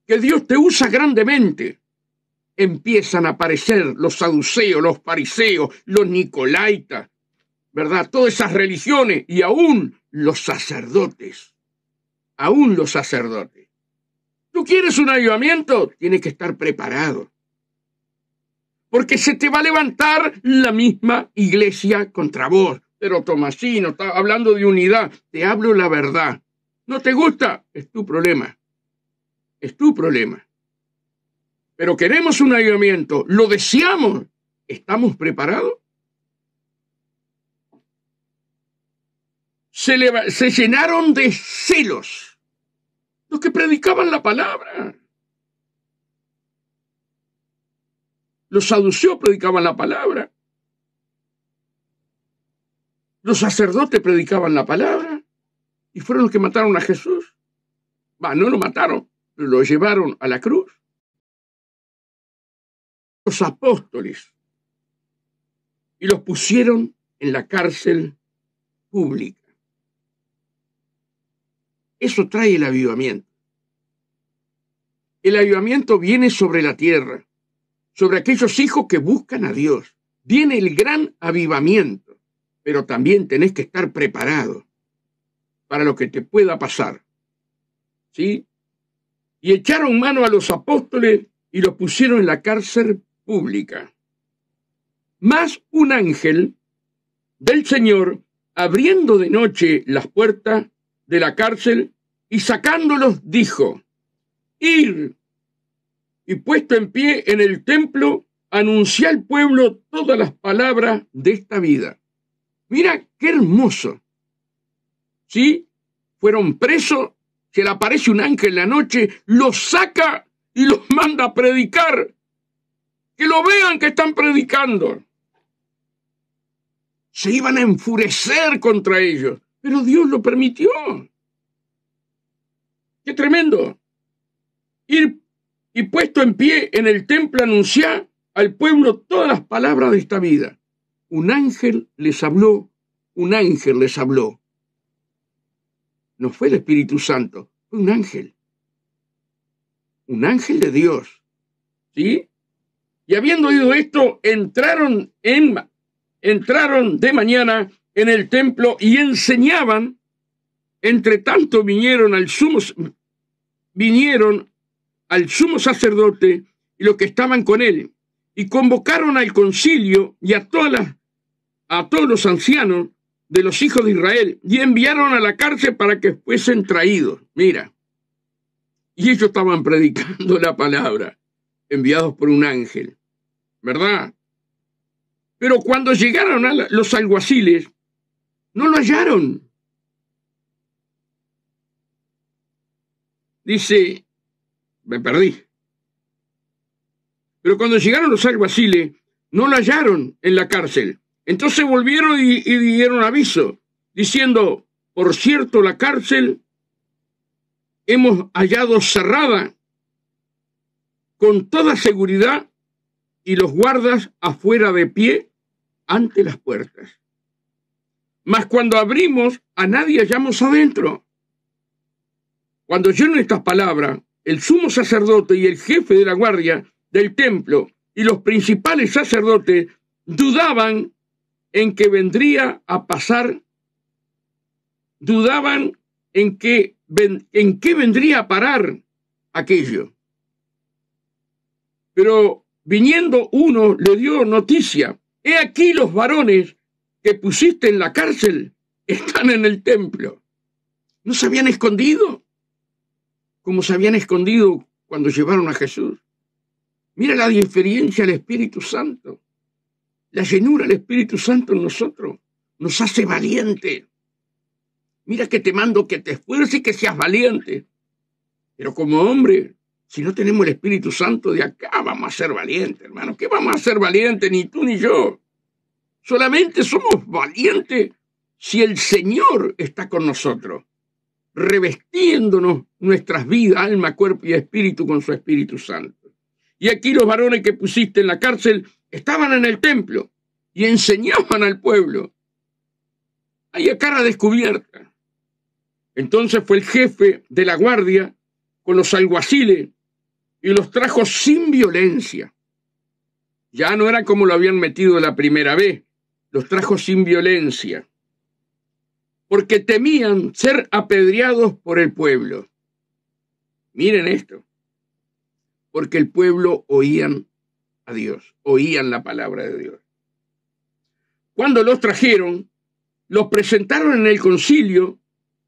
A: que Dios te usa grandemente, empiezan a aparecer los saduceos, los fariseos, los nicolaitas, ¿verdad? Todas esas religiones y aún los sacerdotes. Aún los sacerdotes. ¿Tú quieres un avivamiento? Tienes que estar preparado. Porque se te va a levantar la misma iglesia contra vos. Pero Tomasino, está hablando de unidad. Te hablo la verdad. ¿No te gusta? Es tu problema. Es tu problema. Pero queremos un avivamiento. Lo deseamos. ¿Estamos preparados? Se llenaron de celos los que predicaban la palabra. Los saduceos predicaban la palabra. Los sacerdotes predicaban la palabra y fueron los que mataron a Jesús. No lo mataron, pero lo llevaron a la cruz. Los apóstoles y los pusieron en la cárcel pública. Eso trae el avivamiento. El avivamiento viene sobre la tierra. sobre aquellos hijos que buscan a Dios. Viene el gran avivamiento, pero también tenés que estar preparado para lo que te pueda pasar. ¿Sí? Y echaron mano a los apóstoles y los pusieron en la cárcel pública. Mas un ángel del Señor, abriendo de noche las puertas de la cárcel y sacándolos, dijo: Ir, y puesto en pie en el templo, anunciá al pueblo todas las palabras de esta vida. Mira qué hermoso. ¿Sí? Fueron presos, se le aparece un ángel en la noche, los saca y los manda a predicar. Que lo vean que están predicando. Se iban a enfurecer contra ellos, pero Dios lo permitió. ¡Qué tremendo! Ir y puesto en pie en el templo anunciar al pueblo todas las palabras de esta vida. Un ángel les habló, un ángel les habló. No fue el Espíritu Santo, fue un ángel de Dios. ¿Sí? Y habiendo oído esto, entraron de mañana en el templo y enseñaban. Entre tanto vinieron al sumo sacerdote y los que estaban con él, y convocaron al concilio y a todos los ancianos de los hijos de Israel, y enviaron a la cárcel para que fuesen traídos. Mira, y ellos estaban predicando la palabra, enviados por un ángel, ¿verdad? Pero cuando llegaron a los alguaciles, no lo hallaron. Dice, me perdí. Pero cuando llegaron los alguaciles, no lo hallaron en la cárcel. Entonces volvieron y dieron aviso, diciendo: por cierto, la cárcel hemos hallado cerrada con toda seguridad y los guardas afuera de pie ante las puertas. Mas cuando abrimos, a nadie hallamos adentro. Cuando oyeron estas palabras, el sumo sacerdote y el jefe de la guardia del templo y los principales sacerdotes dudaban en qué vendría a pasar, dudaban en qué vendría a parar aquello. Pero viniendo uno le dio noticia: he aquí los varones que pusiste en la cárcel están en el templo. ¿No se habían escondido como se habían escondido cuando llevaron a Jesús? Mira la diferencia del Espíritu Santo. La llenura del Espíritu Santo en nosotros nos hace valiente. Mira que te mando que te esfuerces y que seas valiente. Pero como hombre, si no tenemos el Espíritu Santo de acá, vamos a ser valientes, hermano. ¿Qué vamos a ser valientes? Ni tú ni yo. Solamente somos valientes si el Señor está con nosotros, revestiéndonos nuestras vidas, alma, cuerpo y espíritu con su Espíritu Santo. Y aquí los varones que pusiste en la cárcel estaban en el templo y enseñaban al pueblo. Ahí a cara descubierta. Entonces fue el jefe de la guardia con los alguaciles y los trajo sin violencia. Ya no era como lo habían metido la primera vez, los trajo sin violencia, porque temían ser apedreados por el pueblo. Miren esto, porque el pueblo oían a Dios, oían la palabra de Dios. Cuando los trajeron, los presentaron en el concilio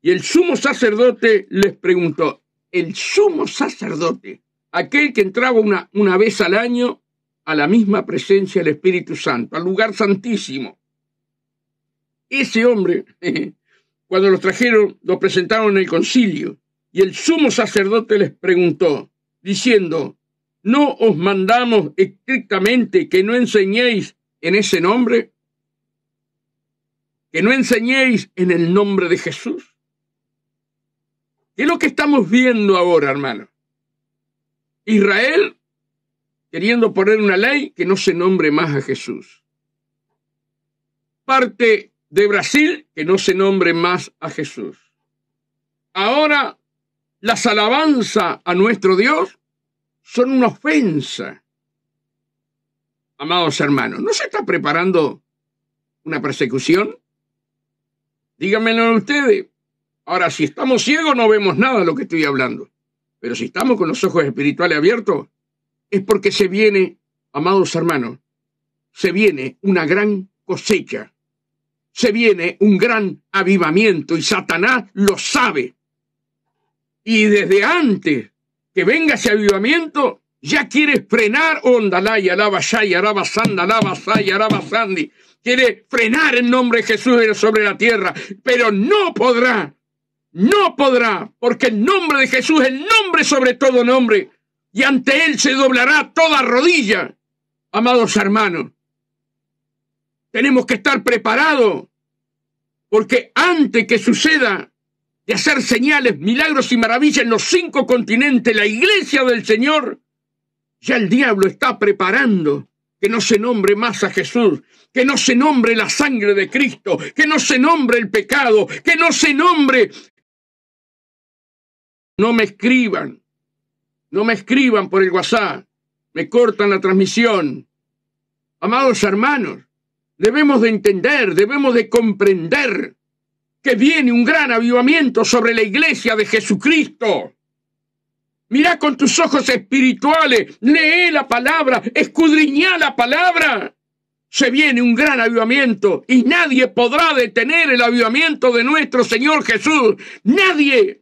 A: y el sumo sacerdote les preguntó. El sumo sacerdote, aquel que entraba una vez al año a la misma presencia del Espíritu Santo, al lugar santísimo. Ese hombre, cuando los trajeron, los presentaron en el concilio y el sumo sacerdote les preguntó, diciendo: ¿no os mandamos estrictamente que no enseñéis en ese nombre? ¿Que no enseñéis en el nombre de Jesús? ¿Qué es lo que estamos viendo ahora, hermano? Israel queriendo poner una ley que no se nombre más a Jesús. Parte de Brasil que no se nombre más a Jesús. Ahora las alabanzas a nuestro Dios son una ofensa. amados hermanos, ¿no se está preparando una persecución? Díganmelo ustedes. Ahora, si estamos ciegos no vemos nada de lo que estoy hablando. Pero si estamos con los ojos espirituales abiertos, es porque se viene, amados hermanos, se viene una gran cosecha. Se viene un gran avivamiento y Satanás lo sabe. Y desde antes que venga ese avivamiento, ya quiere frenar Ondalaya, Alaba Shaya, Araba Sanda, Alaba Saya, Araba Sandi. Quiere frenar el nombre de Jesús sobre la tierra, pero no podrá, porque el nombre de Jesús es el nombre sobre todo nombre, y ante él se doblará toda rodilla. Amados hermanos, tenemos que estar preparados, porque antes que suceda de hacer señales, milagros y maravillas en los 5 continentes, la iglesia del Señor, ya el diablo está preparando que no se nombre más a Jesús, que no se nombre la sangre de Cristo, que no se nombre el pecado, que no se nombre. No me escriban por el WhatsApp, me cortan la transmisión. Amados hermanos, debemos de entender, debemos de comprender que viene un gran avivamiento sobre la iglesia de Jesucristo. Mira con tus ojos espirituales, lee la palabra, escudriñá la palabra. Se viene un gran avivamiento y nadie podrá detener el avivamiento de nuestro Señor Jesús. Nadie,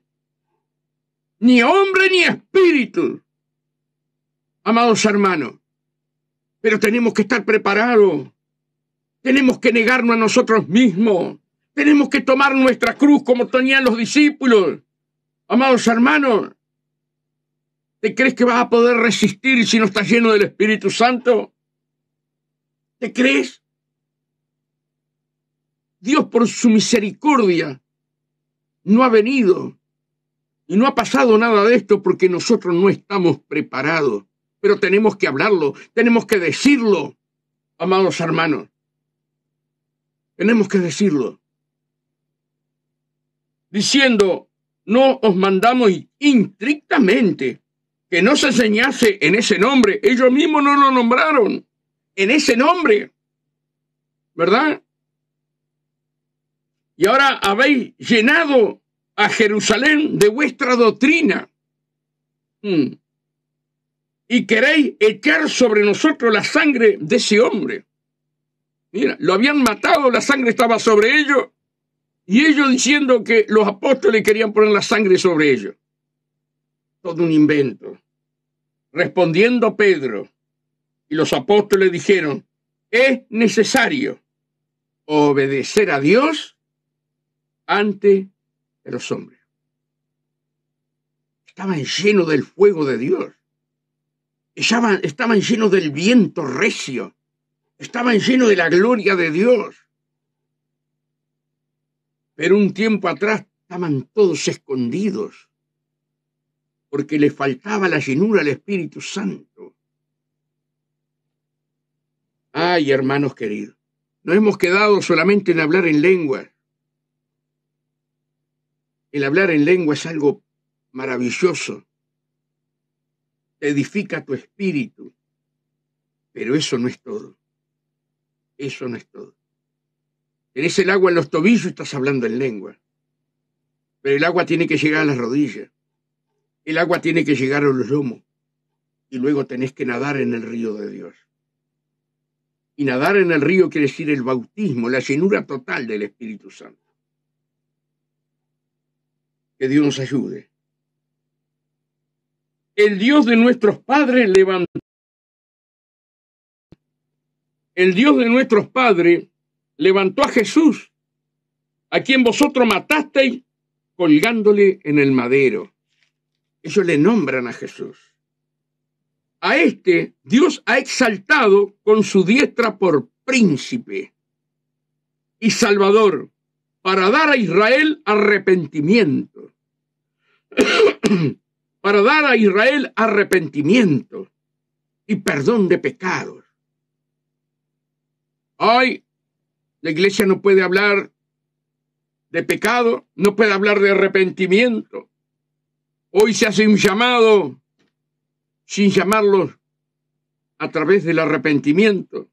A: ni hombre ni espíritu. Amados hermanos, pero tenemos que estar preparados. Tenemos que negarnos a nosotros mismos. Tenemos que tomar nuestra cruz como tenían los discípulos. Amados hermanos, ¿te crees que vas a poder resistir si no estás lleno del Espíritu Santo? ¿Te crees? Dios por su misericordia no ha venido y no ha pasado nada de esto porque nosotros no estamos preparados. Pero tenemos que hablarlo, tenemos que decirlo, amados hermanos. Tenemos que decirlo. Diciendo, no os mandamos estrictamente que no se enseñase en ese nombre. Ellos mismos no lo nombraron en ese nombre, ¿verdad? Y ahora habéis llenado a Jerusalén de vuestra doctrina. Y queréis echar sobre nosotros la sangre de ese hombre. Mira, lo habían matado, la sangre estaba sobre ellos, y ellos diciendo que los apóstoles querían poner la sangre sobre ellos. Todo un invento. Respondiendo Pedro y los apóstoles dijeron, es necesario obedecer a Dios ante los hombres. Estaban llenos del fuego de Dios. Estaban llenos del viento recio. Estaban llenos de la gloria de Dios. Pero un tiempo atrás estaban todos escondidos porque les faltaba la llenura del Espíritu Santo. Ay, hermanos queridos, no hemos quedado solamente en hablar en lenguas. El hablar en lengua es algo maravilloso. Te edifica tu espíritu. Pero eso no es todo. Eso no es todo. Tenés el agua en los tobillos y estás hablando en lengua. Pero el agua tiene que llegar a las rodillas. El agua tiene que llegar a los lomos. Y luego tenés que nadar en el río de Dios. Y nadar en el río quiere decir el bautismo, la llenura total del Espíritu Santo. Que Dios nos ayude. El Dios de nuestros padres levantó. El Dios de nuestros padres levantó a Jesús, a quien vosotros matasteis colgándole en el madero. Ellos le nombran a Jesús. A este Dios ha exaltado con su diestra por príncipe y salvador para dar a Israel arrepentimiento. Para dar a Israel arrepentimiento y perdón de pecados. Hoy la iglesia no puede hablar de pecado, no puede hablar de arrepentimiento. Hoy se hace un llamado sin llamarlos a través del arrepentimiento.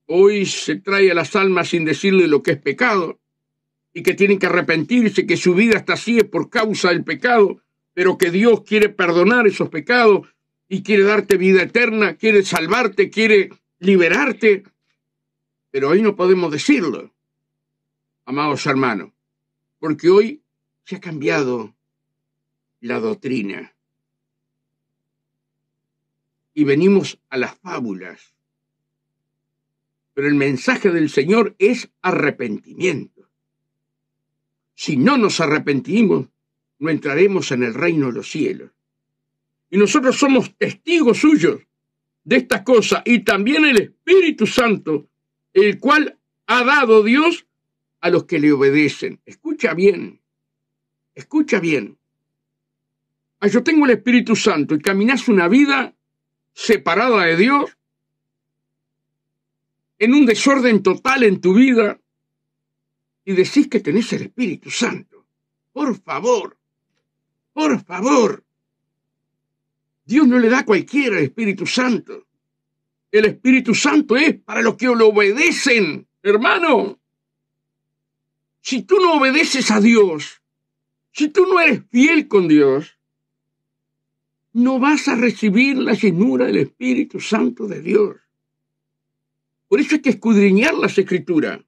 A: Hoy se trae a las almas sin decirle lo que es pecado y que tienen que arrepentirse, que su vida está así es por causa del pecado, pero que Dios quiere perdonar esos pecados y quiere darte vida eterna, quiere salvarte, quiere liberarte. Pero hoy no podemos decirlo, amados hermanos, porque hoy se ha cambiado la doctrina y venimos a las fábulas. Pero el mensaje del Señor es arrepentimiento. Si no nos arrepentimos, no entraremos en el reino de los cielos. Y nosotros somos testigos suyos de estas cosas, y también el Espíritu Santo, el cual ha dado Dios a los que le obedecen. Escucha bien, escucha bien. Yo tengo el Espíritu Santo y caminas una vida separada de Dios, en un desorden total en tu vida, y decís que tenés el Espíritu Santo. Por favor, por favor. Dios no le da a cualquiera el Espíritu Santo. El Espíritu Santo es para los que lo obedecen, hermano. Si tú no obedeces a Dios, si tú no eres fiel con Dios, no vas a recibir la llenura del Espíritu Santo de Dios. Por eso hay que escudriñar las Escrituras.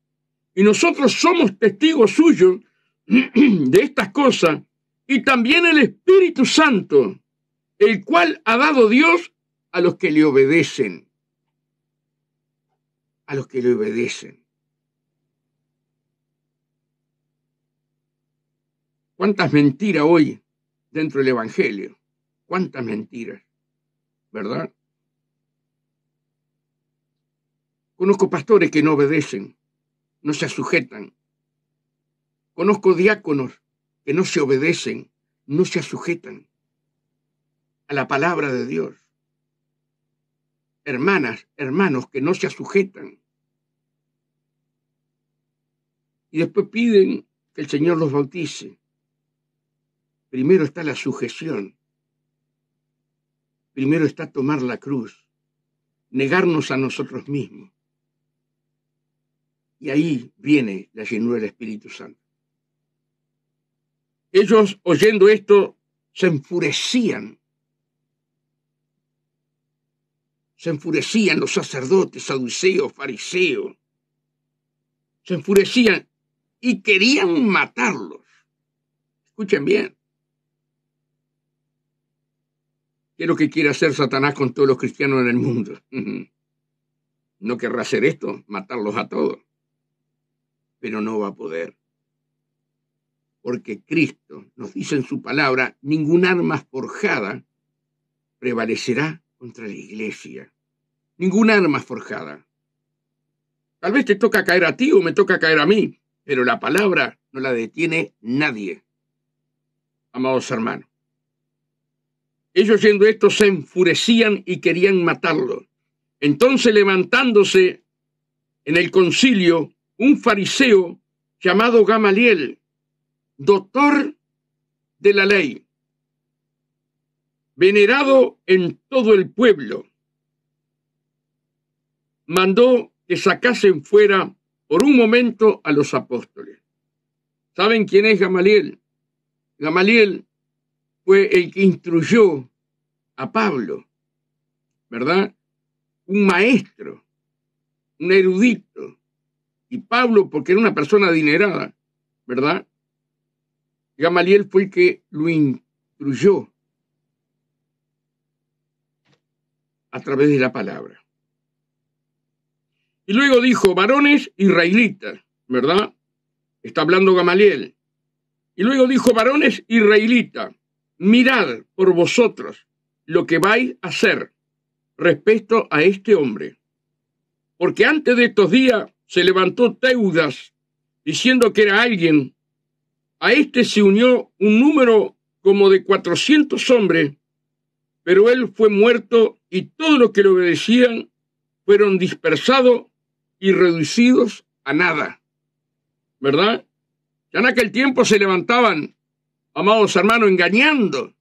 A: Y nosotros somos testigos suyos de estas cosas. Y también el Espíritu Santo, el cual ha dado Dios a los que le obedecen. A los que le obedecen. ¿Cuántas mentiras hoy dentro del Evangelio? ¿Cuántas mentiras? ¿Verdad? Conozco pastores que no obedecen, no se sujetan. Conozco diáconos que no se obedecen, no se sujetan a la palabra de Dios. Hermanas, hermanos que no se sujetan. Y después piden que el Señor los bautice. Primero está la sujeción. Primero está tomar la cruz, negarnos a nosotros mismos. Y ahí viene la llenura del Espíritu Santo. Ellos, oyendo esto, se enfurecían. Se enfurecían los sacerdotes, saduceos, fariseos. Se enfurecían y querían matarlos. Escuchen bien. ¿Qué es lo que quiere hacer Satanás con todos los cristianos en el mundo? ¿No querrá hacer esto? Matarlos a todos. Pero no va a poder. Porque Cristo nos dice en su palabra, ningún arma forjada prevalecerá contra la iglesia. Ningún arma forjada. Tal vez te toca caer a ti o me toca caer a mí, pero la palabra no la detiene nadie. Amados hermanos. Ellos oyendo esto se enfurecían y querían matarlo. Entonces levantándose en el concilio un fariseo llamado Gamaliel, doctor de la ley, venerado en todo el pueblo, mandó que sacasen fuera por un momento a los apóstoles. ¿Saben quién es Gamaliel? Gamaliel fue el que instruyó a Pablo, ¿verdad? Un maestro, un erudito. Y Pablo, porque era una persona adinerada, ¿verdad? Gamaliel fue el que lo instruyó a través de la palabra. Y luego dijo, varones israelitas, ¿verdad? Está hablando Gamaliel. Y luego dijo, varones israelitas, mirad por vosotros lo que vais a hacer respecto a este hombre. Porque antes de estos días se levantó Teudas diciendo que era alguien. A este se unió un número como de 400 hombres, pero él fue muerto y todos los que le obedecían fueron dispersados y reducidos a nada. ¿Verdad? Ya en aquel tiempo se levantaban, amados hermanos, engañando.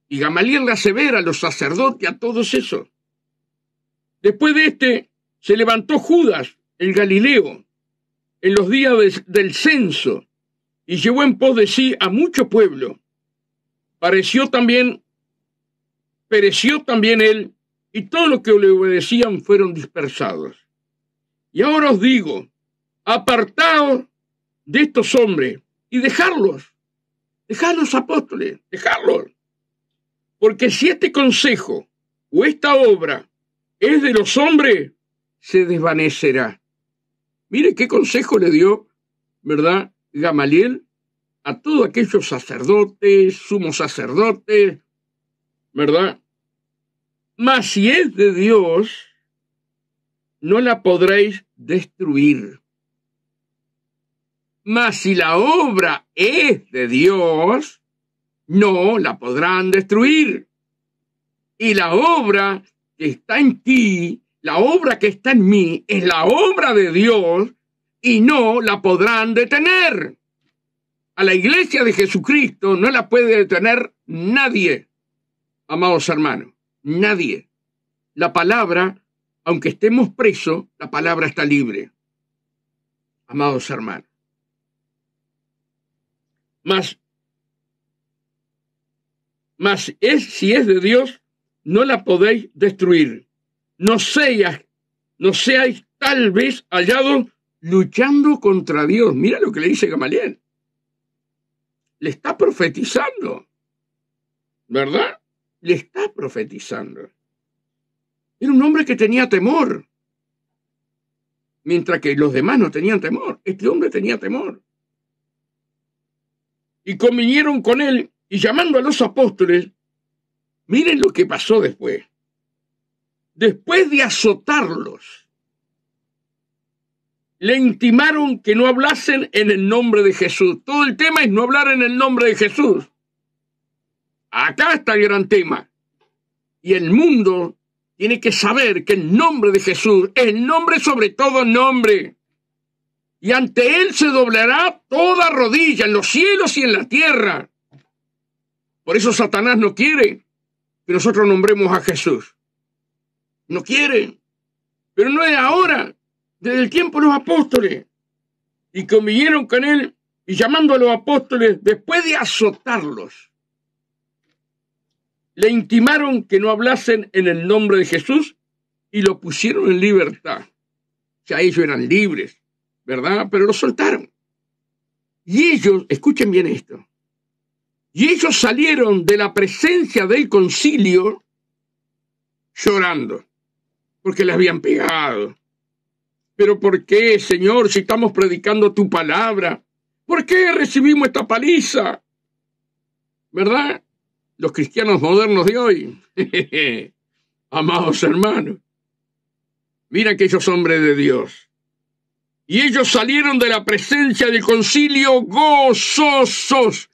A: Y Gamaliel le hace ver a los sacerdotes, a todos esos, Después de este, se levantó Judas, el Galileo, en los días del censo, y llevó en pos de sí a mucho pueblo. Pereció también él, y todos los que le obedecían fueron dispersados. Y ahora os digo, apartaos de estos hombres y dejadlos apóstoles, dejadlos. Porque si este consejo o esta obra es de los hombres, se desvanecerá. Mire qué consejo le dio, ¿verdad?, Gamaliel a todos aquellos sacerdotes, sumos sacerdotes, ¿verdad? Mas si es de Dios, no la podréis destruir. Mas si la obra es de Dios, no la podrán destruir. Y la obra que está en ti, la obra que está en mí, es la obra de Dios y no la podrán detener. A la iglesia de Jesucristo no la puede detener nadie, amados hermanos, nadie. La palabra, aunque estemos presos, la palabra está libre, amados hermanos. Mas si es de Dios, no la podéis destruir. No seáis tal vez hallados luchando contra Dios. Mira lo que le dice Gamaliel. Le está profetizando, ¿verdad? Le está profetizando. Era un hombre que tenía temor, mientras que los demás no tenían temor. Este hombre tenía temor. Y convinieron con él, y llamando a los apóstoles, miren lo que pasó después. Después de azotarlos, le intimaron que no hablasen en el nombre de Jesús. Todo el tema es no hablar en el nombre de Jesús. Acá está el gran tema. Y el mundo tiene que saber que el nombre de Jesús es el nombre sobre todo nombre. Y ante él se doblará toda rodilla en los cielos y en la tierra. Por eso Satanás no quiere que nosotros nombremos a Jesús. No quiere. Pero no es ahora. Desde el tiempo de los apóstoles, y convinieron con él, y llamando a los apóstoles, después de azotarlos, le intimaron que no hablasen en el nombre de Jesús, y lo pusieron en libertad. O sea, ellos eran libres, ¿verdad? Pero lo soltaron. Y ellos, escuchen bien esto, y ellos salieron de la presencia del concilio llorando, porque les habían pegado. ¿Pero por qué, Señor, si estamos predicando tu palabra? ¿Por qué recibimos esta paliza? ¿Verdad? Los cristianos modernos de hoy. Amados hermanos, mira aquellos hombres de Dios. Y ellos salieron de la presencia del concilio gozosos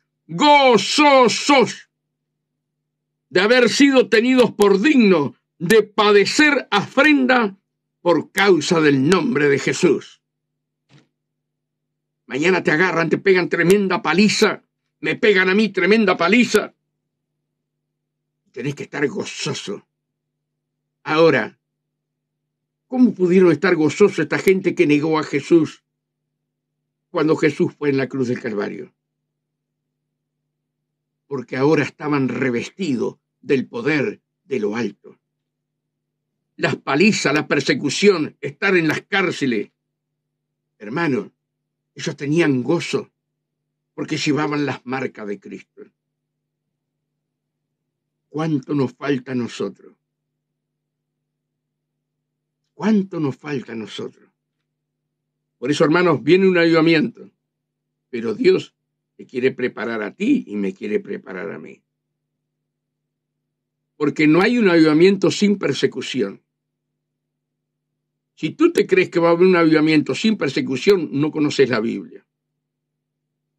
A: de haber sido tenidos por dignos de padecer afrenta por causa del nombre de Jesús. Mañana te agarran, te pegan tremenda paliza, me pegan a mí tremenda paliza. Tenés que estar gozoso. Ahora, ¿cómo pudieron estar gozosos esta gente que negó a Jesús cuando Jesús fue en la cruz del Calvario? Porque ahora estaban revestidos del poder de lo alto. Las palizas, la persecución, estar en las cárceles. Hermanos, ellos tenían gozo porque llevaban las marcas de Cristo. ¿Cuánto nos falta a nosotros? ¿Cuánto nos falta a nosotros? Por eso, hermanos, viene un avivamiento, pero Dios te quiere preparar a ti y me quiere preparar a mí. Porque no hay un avivamiento sin persecución. Si tú te crees que va a haber un avivamiento sin persecución, no conoces la Biblia.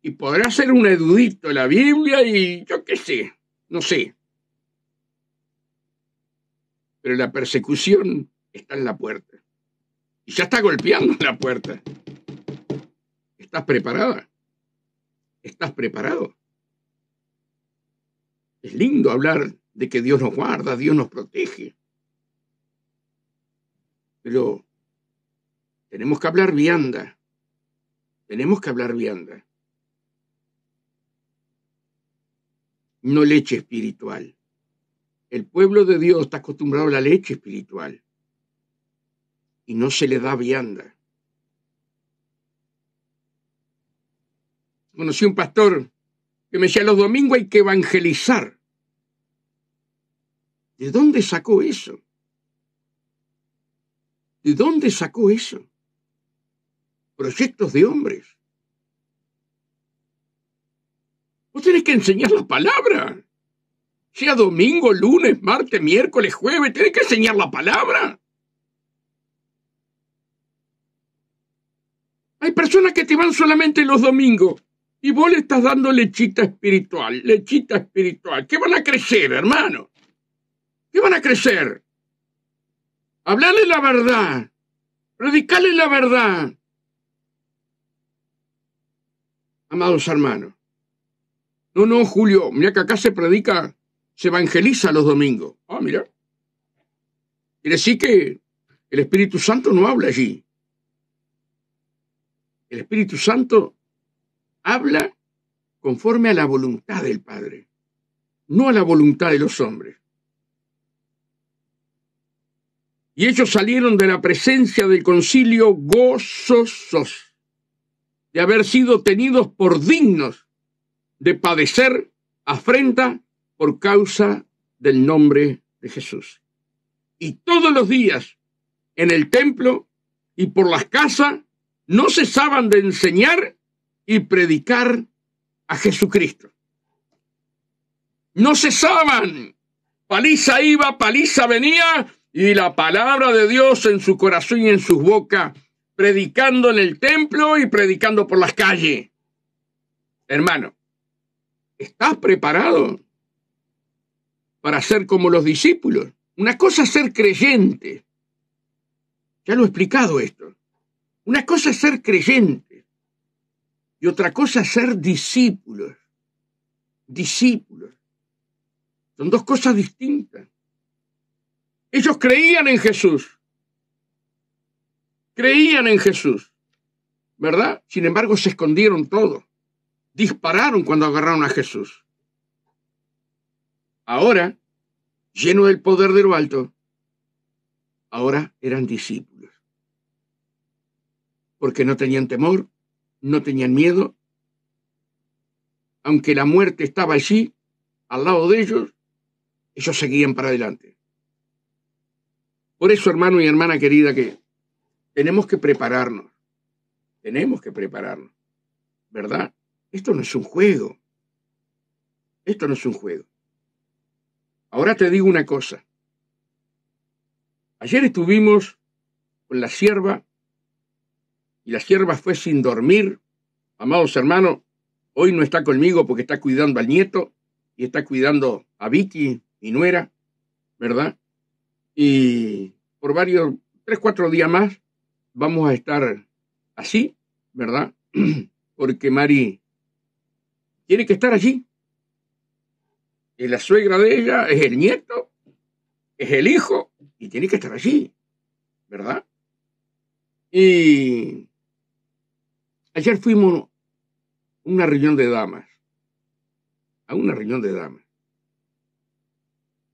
A: Y podrás ser un erudito de la Biblia y yo qué sé, no sé. Pero la persecución está en la puerta. Y ya está golpeando en la puerta. ¿Estás preparada? ¿Estás preparado? Es lindo hablar de que Dios nos guarda, Dios nos protege. Pero tenemos que hablar vianda. Tenemos que hablar vianda. No leche espiritual. El pueblo de Dios está acostumbrado a la leche espiritual. Y no se le da vianda. Conocí un pastor que me decía, los domingos hay que evangelizar. ¿De dónde sacó eso? ¿De dónde sacó eso? Proyectos de hombres. Vos tenés que enseñar la palabra. Sea domingo, lunes, martes, miércoles, jueves, tenés que enseñar la palabra. Hay personas que te van solamente los domingos y vos le estás dando lechita espiritual, lechita espiritual. ¿Qué van a crecer, hermano? ¿Qué van a crecer? Hablarle la verdad, predicarle la verdad. Amados hermanos. No, Julio, mira que acá se predica, se evangeliza los domingos. Ah, mira. Quiere decir que el Espíritu Santo no habla allí. El Espíritu Santo habla conforme a la voluntad del Padre, no a la voluntad de los hombres. Y ellos salieron de la presencia del concilio gozosos de haber sido tenidos por dignos de padecer afrenta por causa del nombre de Jesús. Y todos los días en el templo y por las casas no cesaban de enseñar y predicar a Jesucristo. No cesaban. Paliza iba, paliza venía, y la palabra de Dios en su corazón y en sus bocas, predicando en el templo y predicando por las calles. Hermano, ¿estás preparado para ser como los discípulos? Una cosa es ser creyente. Ya lo he explicado esto. Una cosa es ser creyente y otra cosa es ser discípulos. Discípulos. Son dos cosas distintas. Ellos creían en Jesús. Creían en Jesús. ¿Verdad? Sin embargo, se escondieron todos. Dispararon cuando agarraron a Jesús. Ahora, llenos del poder de lo alto, ahora eran discípulos. Porque no tenían temor, no tenían miedo. Aunque la muerte estaba allí, al lado de ellos, ellos seguían para adelante. Por eso, hermano y hermana querida, que tenemos que prepararnos. Tenemos que prepararnos. ¿Verdad? Esto no es un juego. Esto no es un juego. Ahora te digo una cosa. Ayer estuvimos con la sierva y la sierva fue sin dormir. Amados hermanos, hoy no está conmigo porque está cuidando al nieto y está cuidando a Vicky, mi nuera, ¿verdad? Y por 3, 4 días más vamos a estar así, ¿verdad? Porque Mari tiene que estar allí. Es la suegra de ella, es el nieto, es el hijo, y tiene que estar allí, ¿verdad? Y ayer fuimos a una reunión de damas,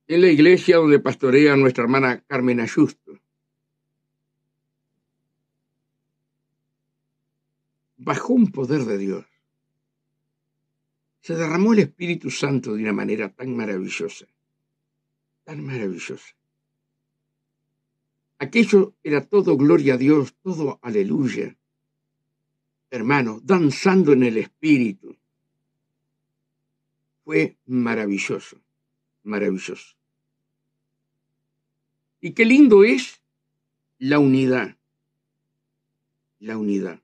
A: en la iglesia donde pastorea nuestra hermana Carmen Ayusto. Bajó un poder de Dios. Se derramó el Espíritu Santo de una manera tan maravillosa, tan maravillosa. Aquello era todo gloria a Dios, todo aleluya. Hermano, danzando en el Espíritu. Fue maravilloso, maravilloso. Y qué lindo es la unidad. La unidad.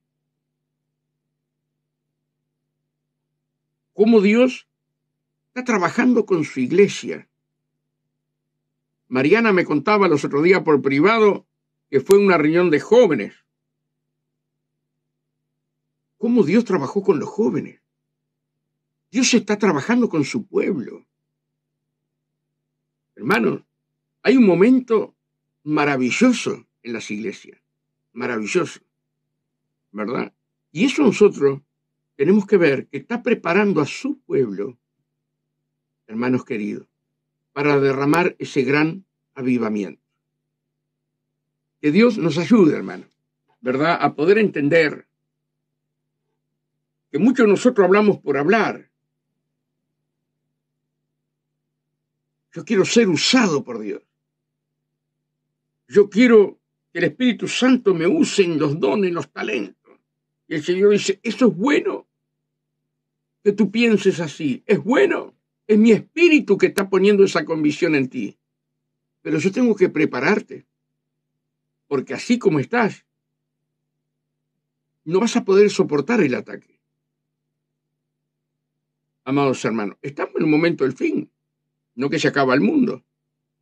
A: Cómo Dios está trabajando con su iglesia. Mariana me contaba los otros días por privado que fue una reunión de jóvenes. Cómo Dios trabajó con los jóvenes. Dios está trabajando con su pueblo. Hermanos, hay un momento maravilloso en las iglesias. Maravilloso, ¿verdad? Y eso nosotros tenemos que ver que está preparando a su pueblo, hermanos queridos, para derramar ese gran avivamiento. Que Dios nos ayude, hermano, ¿verdad? A poder entender que muchos de nosotros hablamos por hablar. Yo quiero ser usado por Dios. Yo quiero que el Espíritu Santo me use en los dones, en los talentos. Y el Señor dice, eso es bueno, que tú pienses así. Es bueno. Es mi espíritu que está poniendo esa convicción en ti. Pero yo tengo que prepararte. Porque así como estás, no vas a poder soportar el ataque. Amados hermanos, estamos en el momento del fin. No que se acaba el mundo,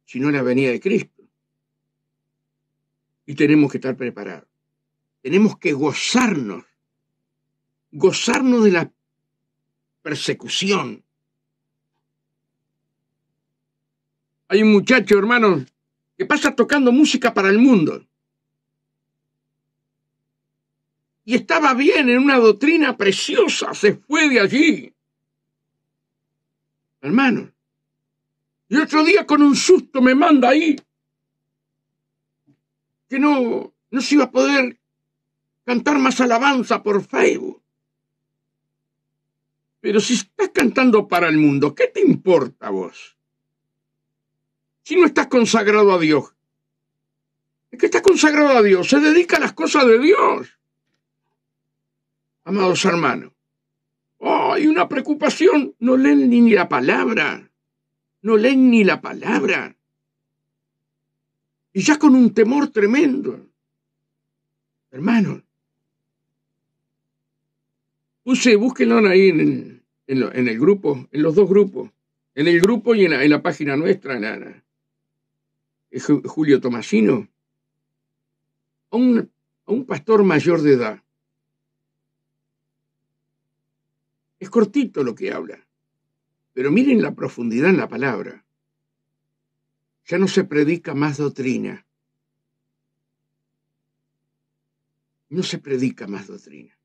A: sino la venida de Cristo. Y tenemos que estar preparados. Tenemos que gozarnos de la persecución. Hay un muchacho, hermano, que pasa tocando música para el mundo. Y estaba bien en una doctrina preciosa, se fue de allí. Hermano, y otro día con un susto me manda ahí que no se iba a poder cantar más alabanza por Facebook. Pero si estás cantando para el mundo, ¿qué te importa a vos? Si no estás consagrado a Dios. Es que estás consagrado a Dios, se dedica a las cosas de Dios. Amados hermanos, hay una preocupación, no leen ni la palabra. No leen ni la palabra. Y ya con un temor tremendo. Hermano, búsquenlo ahí en el grupo, en los dos grupos. En el grupo y en la página nuestra, Julio Tomasino. A un pastor mayor de edad. Es cortito lo que habla. Pero miren la profundidad en la palabra. Ya no se predica más doctrina. No se predica más doctrina.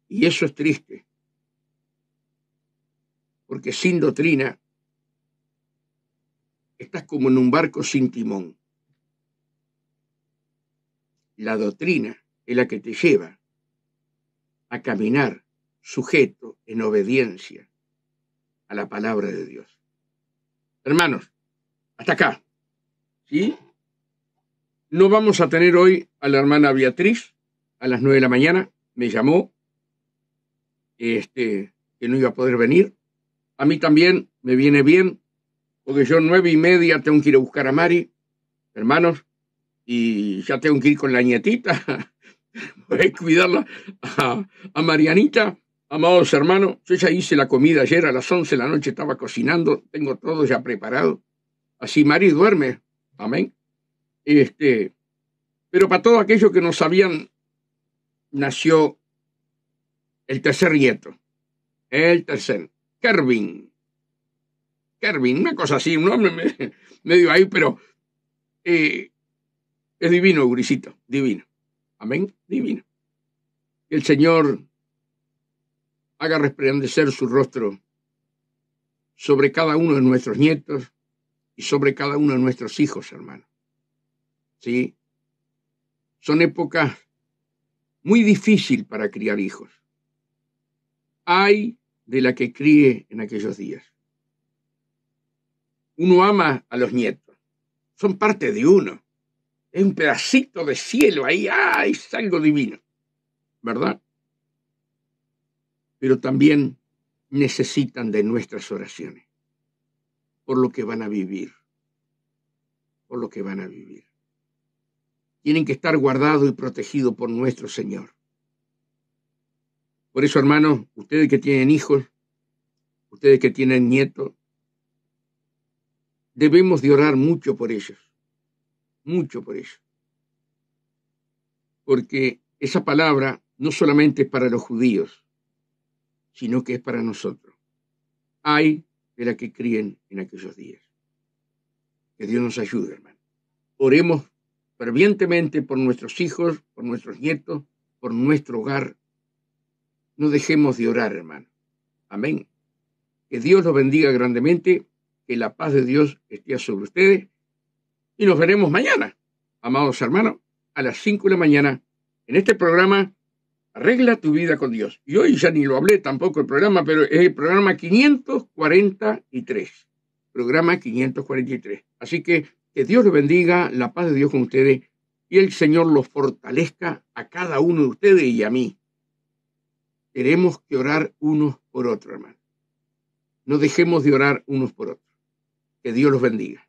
A: Y eso es triste. Porque sin doctrina estás como en un barco sin timón. La doctrina es la que te lleva a caminar sujeto en obediencia a la palabra de Dios. Hermanos, hasta acá. ¿Sí? No vamos a tener hoy a la hermana Beatriz a las 9 de la mañana. Me llamó que no iba a poder venir. A mí también me viene bien, porque yo 9:30 tengo que ir a buscar a Mari, hermanos, y ya tengo que ir con la nietita. Voy a cuidarla a Marianita. Amados hermanos, yo ya hice la comida ayer a las 11 de la noche, estaba cocinando, tengo todo ya preparado. Así Mari duerme, amén. Pero para todos aquellos que no sabían, nació el tercer nieto, Kervin, una cosa así, un nombre medio ahí, pero es divino, gurisito, divino, amén, divino. Que el Señor haga resplandecer su rostro sobre cada uno de nuestros nietos y sobre cada uno de nuestros hijos, hermano. ¿Sí? Son épocas muy difíciles para criar hijos. Ay de la que críe en aquellos días. Uno ama a los nietos. Son parte de uno. Es un pedacito de cielo ahí. ¡Ay! Es algo divino. ¿Verdad? Pero también necesitan de nuestras oraciones. Por lo que van a vivir. Por lo que van a vivir. Tienen que estar guardados y protegidos por nuestro Señor. Por eso, hermanos, ustedes que tienen hijos, ustedes que tienen nietos, debemos de orar mucho por ellos. Mucho por ellos. Porque esa palabra no solamente es para los judíos, sino que es para nosotros. Ay de la que críen en aquellos días. Que Dios nos ayude, hermano. Oremos fervientemente por nuestros hijos, por nuestros nietos, por nuestro hogar. No dejemos de orar, hermano. Amén. Que Dios los bendiga grandemente, que la paz de Dios esté sobre ustedes y nos veremos mañana, amados hermanos, a las 5 de la mañana en este programa Arregla tu vida con Dios. Y hoy ya ni lo hablé tampoco el programa, pero es el programa 543. Programa 543. Así que Dios los bendiga, la paz de Dios con ustedes y el Señor los fortalezca a cada uno de ustedes y a mí. Tenemos que orar unos por otros, hermano. No dejemos de orar unos por otros. Que Dios los bendiga.